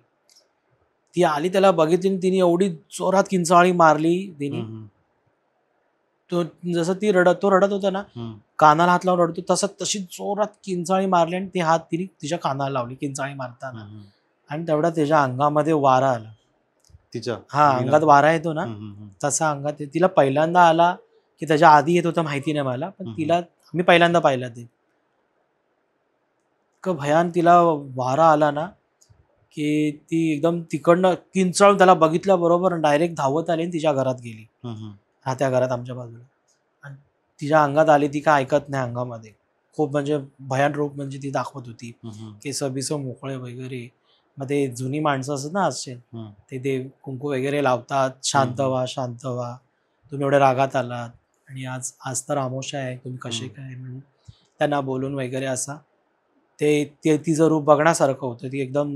ती आली, त्याला बघितली, तिने एवढी जोरात किंचाळी मारली तिने. तो जसं तो रडत होता ना, कानाला हात लावून रडतो तशी जोरात किंचाळी मारली आणि ती हात तिने तिच्या कानाला लावली किंचाळी मारताना. आणि तेवढा त्याच्या अंगामध्ये वारा आला. तिच्या अंगात वारा येतो ना तसा अंगात तिला पहिल्यांदा आला की त्याच्या आधी येत होता माहिती नाही मला, पण तिला मी पहिल्यांदा पाहिलं ते. भयान तिला वारा आला ना की ती एकदम तिकडनं किंचाळून त्याला बघितल्याबरोबर डायरेक्ट धावत आली आणि तिच्या घरात गेली. त्या घरात आमच्या बाजूला. आणि तिच्या अंगात आली, ती काय ऐकत नाही अंगामध्ये. खूप म्हणजे भयान रूप म्हणजे ती दाखवत होती. केस बिस मोकळे वगैरे. मग ते जुनी माणसं असतात ना असे, ते देव कुंकू वगैरे लावतात. शांत व्हा, तुम्ही एवढ्या रागात आलात आणि आज तर आमोशा आहे, तुम्ही कसे काय म्हणून त्यांना बोलून वगैरे असा ते तिचं रूप बघण्यासारखं होतं. ती एकदम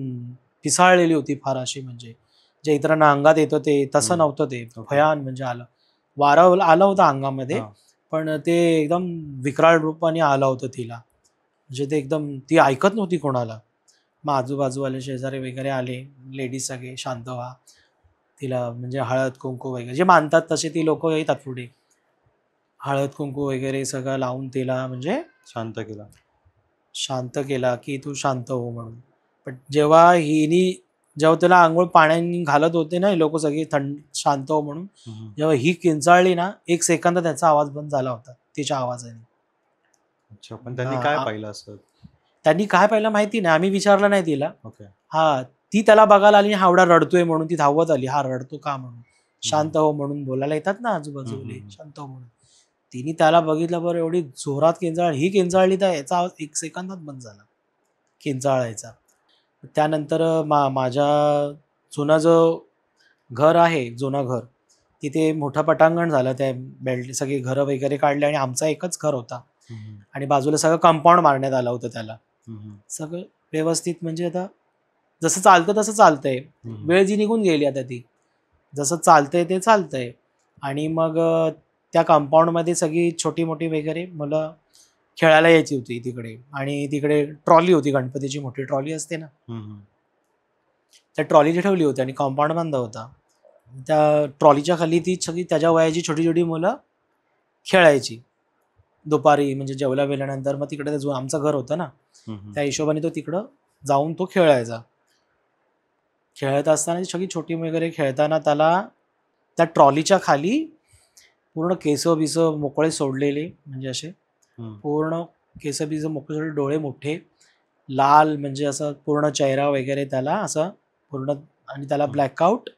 पिसाळलेली होती फार अशी, म्हणजे जे इतरांना अंगात येतं ते तसं नव्हतं. ते भयान म्हणजे वारं आलं होतं अंगामध्ये, पण ते एकदम विक्राळ रूपाने आलं होतं तिला. म्हणजे ते एकदम ती ऐकत नव्हती कोणाला. मग आजूबाजूवाले शेजारी वगैरे आले, लेडीज सगळे शांत व्हा, तिला म्हणजे हळद कुंकू वगैरे जे मानतात तसे ती लोक येतात पुढे. हळद कुंकू वगैरे सगळं लावून तिला म्हणजे शांत केला की तू शांत हो म्हणून. पण जेव्हा त्याला आंघोळ पाण्याने घालत होते ना लोक सगळे शांत हो म्हणून, जेव्हा ही किंचाळली ना 1 सेकंद त्याचा आवाज बंद झाला होता तिच्या आवाजाने. अच्छा, पण त्यांनी काय पाहिलं असं? त्यांनी काय पाहिलं माहिती नाही, आम्ही विचारलं नाही तिला. ती त्याला बघायला आली, हा एवढा रडतोय म्हणून ती धावत आली. हा रडतो का म्हणून, शांत हो म्हणून बोलायला येतात ना आजूबाजूला, शांत हो म्हणून. तिने त्याला बघितलं बरं, एवढी जोरात ही किंचाळली तर याचा आवाज 1 सेकंदात बंद झाला किंचाळायचा. त्यानंतर माझ्या जुनं जो घर आहे, जुनं घर, तिथे मोठं पटांगण झालं. त्या सगळी घरं वगैरे काढले आणि आमचा एकच घर होता आणि बाजूला सगळं कंपाऊंड मारण्यात आलं होतं त्याला. सगळं व्यवस्थित म्हणजे आता जसं चालतं तसं चालतंय. वेळ जी निघून गेली आता ती, जसं चालतंय ते चालतंय. आणि मग त्या कंपाऊंडमध्ये सगळी छोटी मोठी वगैरे मुलं खेळायला यायची होती तिकडे. आणि तिकडे ट्रॉली होती, गणपतीची मोठी ट्रॉली असते ना, त्या ट्रॉलीची ठेवली होती आणि कंपाऊंड बंद होता. त्या ट्रॉलीच्या खाली ती सगळी त्याच्या वयाची छोटी छोटी मुलं खेळायची दुपारी, म्हणजे जेवल्या वेल्यानंतर. मग तिकडे आमचं घर होतं ना, त्या हिशोबाने तो तिकडं जाऊन तो खेळायचा. खेळत असताना सगळी छोटी वगैरे खेळताना त्याला त्या ट्रॉलीच्या खाली पूर्ण केस बिस मोकळे सोडलेले, म्हणजे असे हम्म. पूर्ण केस बिस मोकळे सोडले, डोळे मोठे, लाल, म्हणजे असं पूर्ण चेहरा वगैरे त्याला असं पूर्ण, आणि त्याला ब्लॅकआउट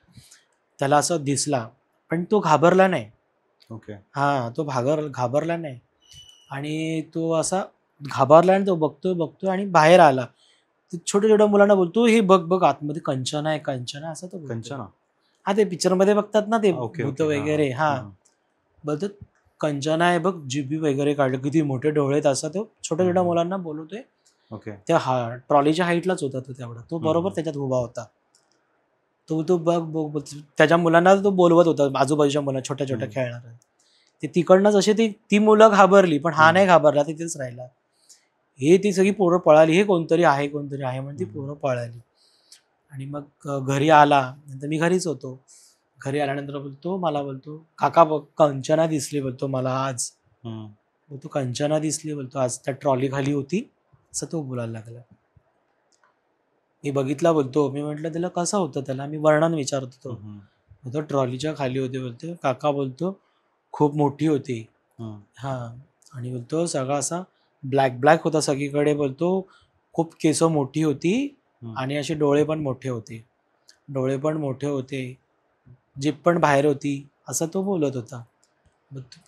त्याला असं दिसला, पण तो घाबरला नाही. ओके. हां, तो घाबरला नाही, आणि तो असा घाबरला आणि तो बघतोय आणि बाहेर आला. ते छोट्या-छोट्या मुलांना बोलतो, "हे बघ, बघ आतमध्ये कंचना आहे, कंचना आहे," असं तो बोलतोय. कंचना. हां, ते पिक्चरमध्ये बघतात ना ते ओके भूत ओके. हा वगैरे. हां, हा. बोलतात, "कंचना आहे बघ, जिभी वगैरे काढलं, किती मोठे डोळे आहेत," असं तो छोट्या-छोट्या मुलांना बोलवतोय. ओके. त्या ट्रॉलीच्या हाईटलाच होता तो तेवढा. तो बरोबर हम्म. त्याच्यात उभा होता. तो बघ, बघ, बघ. त्याच्या मुलांना तो बोलवत होता, आजूबाजूच्या मुलं छोट्या-छोट्या हम्म. खेळणाऱ्या. ते तिकडनंच अशी ती मुलं घाबरली, पण हा हम्म. नाही घाबरला, तिथेच राहिला. ती सगळी पोरं पळाली, हे कोणतरी आहे, कोणतरी आहे म्हणून ती पोरं पळाली. आणि मग घरी आला, नंतर मी घरीच होतो. घरी आल्यानंतर मला बोलतो, "काका बघ, कंचना दिसली," बोलतो मला आज. हम्म. बोलतो, "कंचना दिसली," बोलतो आज, त्या ट्रॉली खाली होती, असं तो बोलायला लागला. मी बघितला बोलतो. मी म्हटलं, "त्याला कसं होतं त्याला?" मी वर्णन विचारत होतो. हम्म. बोलतो, "ट्रॉलीच्या खाली होते," बोलतो. "काका," बोलतो, "खूप मोठी होती." हम्म. हां. आणि बोलतो सगळा असा ब्लॅक ब्लॅक होता सगळीकडे, बोलतो. खूप केस मोठी होती, हम्म. आणि असे डोळे पण मोठे होते. डोळे पण मोठे होते. जीभ पण बाहेर होती, असं तो बोलत होता.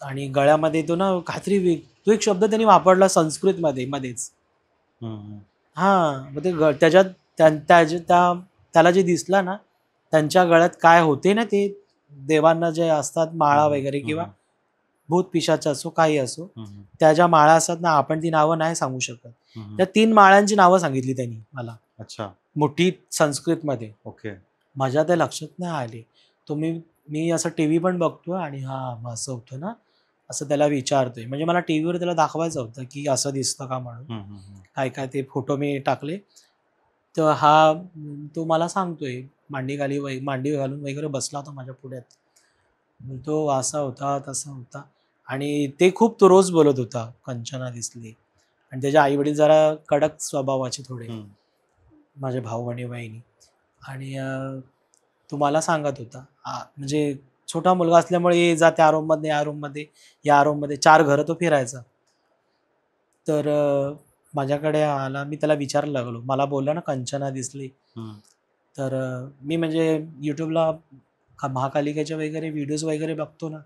आणि गळ्यामध्ये तो ना काहीतरी तो एक शब्द त्यांनी वापरला संस्कृतमध्ये मध्येच. हम्म. हां, मग ते त्याच्यात त्याला जे दिसलं ना, त्यांच्या गळ्यात काय होते ना, ते देवांना जे असतात माळा हम्म. वगैरे, किंवा हम्म. भूत पिशाच असो, काही असो, हम्म. त्या ज्या माळा असतात ना, आपण ती नावं नाही सांगू शकत. हम्म. त्या 3 माळांची नावं सांगितली त्यांनी मला, अच्छा. मोठी संस्कृतमध्ये. ओके. माझ्या त्या लक्षात नाही आले. तो मी असं टीव्ही पण बघतोय, आणि हां, मग असं होतं ना, असं त्याला विचारतोय. म्हणजे मला टीव्हीवर त्याला दाखवायचं होतं, की असं दिसतं का म्हणून. हम्म. हम्म. काय-काय ते फोटो मी टाकले. तर तो मला सांगतोय, मांडी घालून वगैरे बसला होता माझ्या पुढ्यात. तो असा होता, तसा होता, आणि ते खूप तो रोज बोलत होता, कंचना दिसली. आणि त्याचे आई-वडील जरा कडक स्वभावाचे थोडे, हम्म. माझे भाऊ आणि वहिनी. आणि तो मला सांगत होता, म्हणजे छोटा मुलगा असल्यामुळे ये जा त्या रूममध्ये, या रूममध्ये, या रूममध्ये 4 घरं तो फिरायचा. तर माझ्याकडे आला, मी त्याला विचारायला लागलो. मला बोलला ना, कंचना दिसली. हम्म. तर मी म्हणजे YouTubeला महाकालिकेचे वगैरे व्हिडिओज वगैरे बघतो ना.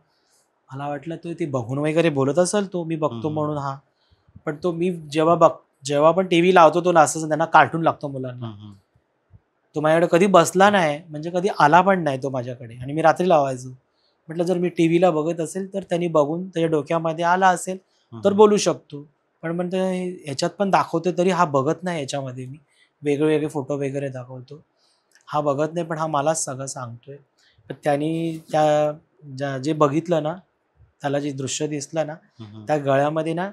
मला वाटलं तो ते बघून वगैरे बोलत असेल तो, मी बघतो हम्म. म्हणून. हां. पण तो मी जेव्हा पण टीव्ही लावतो, तो असंच त्यांना कार्टून लागतो मुलांना. हम्म. तो माझ्याकडे कधी बसला नाही, म्हणजे कधी आला पण नाही तो माझ्याकडे, आणि मी रात्री लावायचो. म्हटलं जर मी टीव्हीला बघत असेल, तर त्यांनी बघून त्याच्या डोक्यामध्ये आला असेल, तर बोलू शकतो. पण म्हणतो ह्याच्यात पण दाखवतो तरी हा बघत नाही ह्याच्यामध्ये. मी वेगळे फोटो वगैरे दाखवतो. हा बघत नाही, पण हा मलाच सगळं सांगतोय. तर त्यांनी जे बघितलं ना, त्याला जे दृश्य दिसलं ना, हम्म. त्या गळ्यामध्ये ना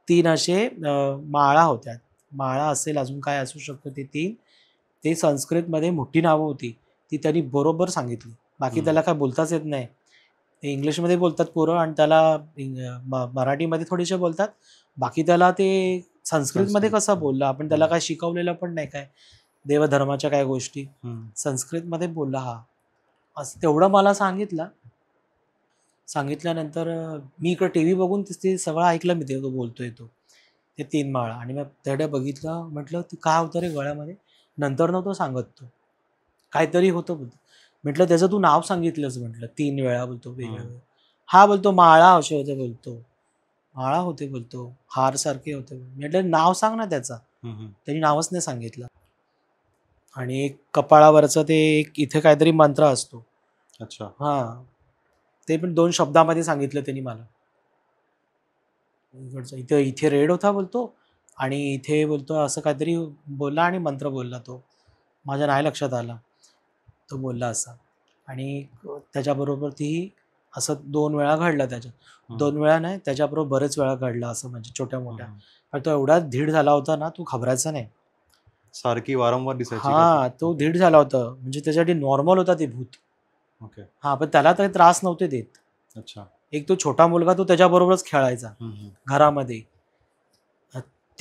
3 असे माळा होत्या. माळा असेल, अजून काय असू शकतं ते 3. ते संस्कृतमध्ये मोठी नावं होती. ती त्यांनी बरोबर सांगितली. बाकी त्याला काय बोलताच येत नाही. ते इंग्लिशमध्ये बोलतात पोरं, आणि त्याला मराठीमध्ये थोडेसे बोलतात. बाकी त्याला ते संस्कृतमध्ये संस्कृत. कसं बोलला, आपण त्याला काय शिकवलेलं पण नाही काय, देवधर्माच्या काय गोष्टी. हम्म. संस्कृतमध्ये बोलला हा. असं तेवढं मला सांगितलं. सांगितल्यानंतर मी इकडं टीव्ही बघून ते सगळं ऐकलं मी, ते तो बोलतोय तो. ते 3 माळा, आणि मग तेवढं बघितलं. म्हटलं, "ते काय होतं रे गळ्यामध्ये?" नंतर नव्हतो सांगत तो. काहीतरी होतं बोलतो. म्हटलं, "त्याचं तू नाव सांगितलंस," म्हटलं 3 वेळा बोलतो वेगळं-वेगळं. "हां," बोलतो, "माळा असे होते," बोलतो. "माळा होते," बोलतो. "हारसारखे होते." म्हटलं, "नाव सांग ना त्याचं." हम्म. त्यांनी नावच नाही सांगितलं. आणि एक कपाळावरचं ते एक इथे काहीतरी मंत्र असतो. अच्छा. हां. ते पण 2 शब्दामध्ये सांगितलं त्यांनी मला. इकडचं इथे रेड होता बोलतो, आणि इथे बोलतो असं काहीतरी बोलला, आणि मंत्र बोलला तो. माझ्या नाही लक्षात आला. तो बोलला असा. आणि त्याच्याबरोबर ती असं 2 वेळा घडलं त्याच्यात. 2 वेळा नाही, त्याच्याबरोबर बरेच वेळा घडलं असं, म्हणजे छोट्या-मोठ्या. पण तो एवढा धीड झाला होता ना, तो घाबरायचा नाही. सारखी वारंवार दिसायची का ती? हां, तो धीड झाला होता. म्हणजे त्याच्यासाठी नॉर्मल होता ते भूत. ओके. हां, पण त्याला काही त्रास नव्हते देत. अच्छा. एक तो छोटा मुलगा, तो त्याच्याबरोबरच खेळायचा हम्म. घरामध्ये.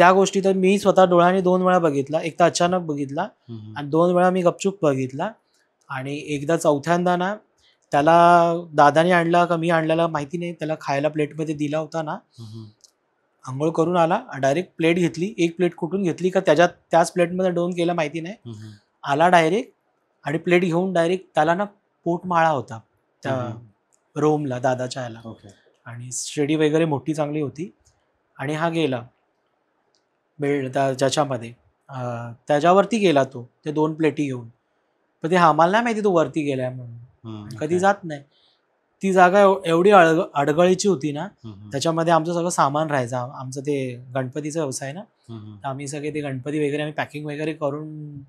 त्या गोष्टी तर मी स्वतः डोळ्याने 2 वेळा बघितला. एक तर अचानक बघितला आणि 2 वेळा मी गपचूप बघितला. आणि एकदा चौथ्यांदा ना त्याला दादाने आणला का मी आणलेला माहिती नाही, त्याला खायला प्लेटमध्ये दिला होता ना, अंघोळ करून आला, डायरेक्ट प्लेट घेतली. एक प्लेट कुठून घेतली का त्याच प्लेटमध्ये डोन केला माहिती नाही. आला डायरेक्ट आणि प्लेट घेऊन डायरेक्ट त्याला ना पोटमाळा होता त्या रोमला, दादाच्या याला. आणि स्टडी वगैरे मोठी चांगली होती. आणि हा गेला ज्याच्यामध्ये त्याच्यावरती गेला तो, ते 2 प्लेटी घेऊन. पण ते आम्हाला नाही माहिती तो वरती गेलाय म्हणून, कधी जात नाही. ती जागा एवढी अडगळीची होती ना, त्याच्यामध्ये आमचं सगळं सामान राहायचं. आमचं ते गणपतीचा व्यवसाय ना, तर आम्ही सगळे ते गणपती वगैरे आम्ही पॅकिंग वगैरे करून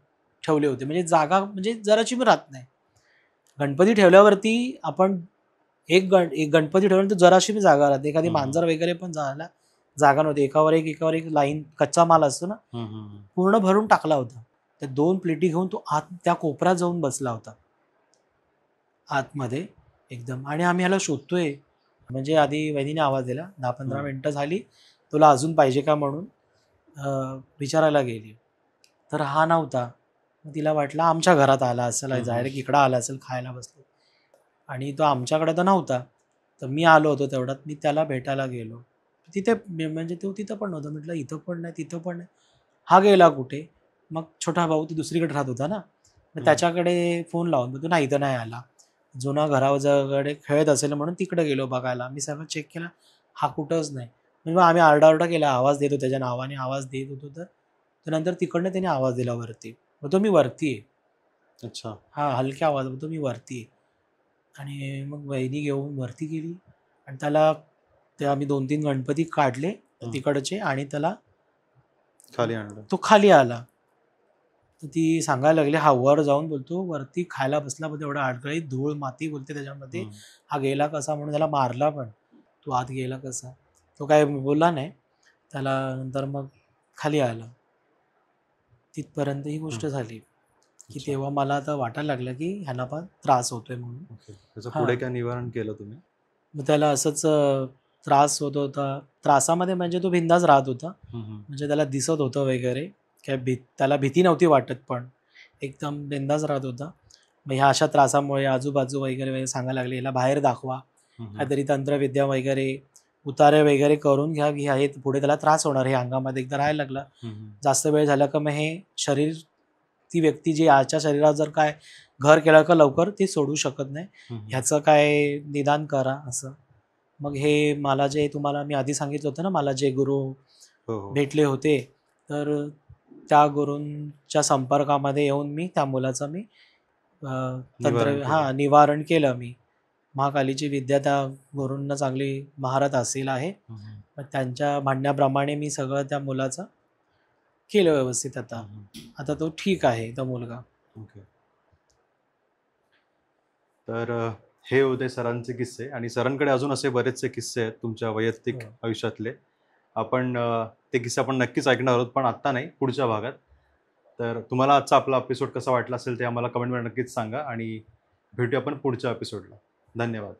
ठेवले होते. म्हणजे जागा म्हणजे जराची पण राहत नाही. गणपती ठेवल्यावरती आपण एक गणपती ठेवल्यानंतर जराशी पण जागा राहते. एखादी मांजर वगैरे पण जागा नव्हती. एकावर एक लाईन कच्चा माल असतो ना, पूर्ण भरून टाकला होता. त्या 2 प्लेटी घेऊन तो त्या कोपऱ्यात जाऊन बसला होता आतमध्ये एकदम. आणि आम्ही ह्याला शोधतोय. म्हणजे आधी वहिनीने आवाज दिला, 10-15 मिनटं झाली, तुला अजून पाहिजे का म्हणून विचारायला गेली. तर हा नव्हता. मग तिला वाटलं आमच्या घरात आला असेल, डायरेक्ट इकडं आला असेल, खायला बसलो. आणि तो आमच्याकडे तर नव्हता. तर मी आलो होतो तेवढ्यात, मी त्याला भेटायला गेलो. तिथे म्हणजे तो तिथं पण नव्हता. म्हटलं इथं पण नाही, तिथं पण नाही. हा गेला कुठे? मग छोटा भाऊ तो दुसरीकडे राहत होता ना, मग त्याच्याकडे फोन लावून तो नाही, इथं नाही आला. जुना घराकडे खेळत असेल म्हणून तिकडे गेलो बघायला. मी सगळं चेक केला, हा कुठंच नाही. म्हणजे मग आम्ही आरडाओरडा केला, आवाज देतो त्याच्या नावाने आवाज देत होतो. तर नंतर तिकडनं त्याने आवाज दिला वरती. मग तो मी वरती आहे. अच्छा. हां, हलक्या आवाज होतो, मी वरती आहे. आणि मग वहिनी घेऊन वरती गेली आणि त्याला ते आम्ही 2-3 गणपती काढले तिकडचे आणि त्याला खाली आणलं. तो खाली आला. तर ती सांगायला लागली, हा वर जाऊन बोलतो वरती खायला बसला, पण एवढा अडगळीत धूळ माती बोलते त्याच्यामध्ये. हा गेला कसा म्हणून त्याला मारला पण. तू आत गेला कसा? तो काय बोलला नाही. त्याला नंतर मग खाली आला. तिथपर्यंत ही गोष्ट झाली की तेव्हा मला आता वाटायला लागलं की ह्यांना पण त्रास होतोय म्हणून. त्याचं पुढे काय निवारण केलं तुम्ही? मग त्याला असंच त्रास होत होता. त्रासामध्ये म्हणजे तो बिंदास राहत होता. म्हणजे त्याला दिसत होतं वगैरे. काय त्याला भीती नव्हती वाटत, पण एकदम बिंदास राहत होता. मग ह्या अशा त्रासामुळे आजूबाजू वगैरे सांगायला लागले, याला बाहेर दाखवा, काहीतरी तंत्रविद्या वगैरे उतारे वगैरे करून घ्या, की हे पुढे त्याला त्रास होणार. हे अंगामध्ये एकदा राहायला लागला, जास्त वेळ झाला का मग हे शरीर, ती व्यक्ती जी याच्या शरीरात जर काय घर केलं का लवकर ते सोडू शकत नाही. ह्याचं काय निदान करा असं. मग हे मला जे तुम्हाला मी आधी सांगितलं होतं ना, मला जे गुरु भेटले होते, तर त्या गुरूंच्या संपर्कामध्ये येऊन मी त्या मुलाचं मी निवारण केलं. मी महाकालीची विद्या त्या गुरूंना चांगली महारत हासिल आहे. मग त्यांच्या म्हणण्याप्रमाणे मी सगळं त्या मुलाचं केलं व्यवस्थित. आता तो ठीक आहे तो मुलगा. ओके. तर हे होते सरांचे किस्से. आणि सरांकडे अजून असे बरेचसे किस्से आहेत तुमच्या वैयक्तिक आयुष्यातले. आपण ते किस्से आपण नक्कीच ऐकणार आहोत, पण आत्ता नाही, पुढच्या भागात. तर तुम्हाला आजचा आपला एपिसोड कसा वाटला असेल ते आम्हाला कमेंटमध्ये नक्कीच सांगा आणि भेटूया आपण पुढच्या एपिसोडला. धन्यवाद.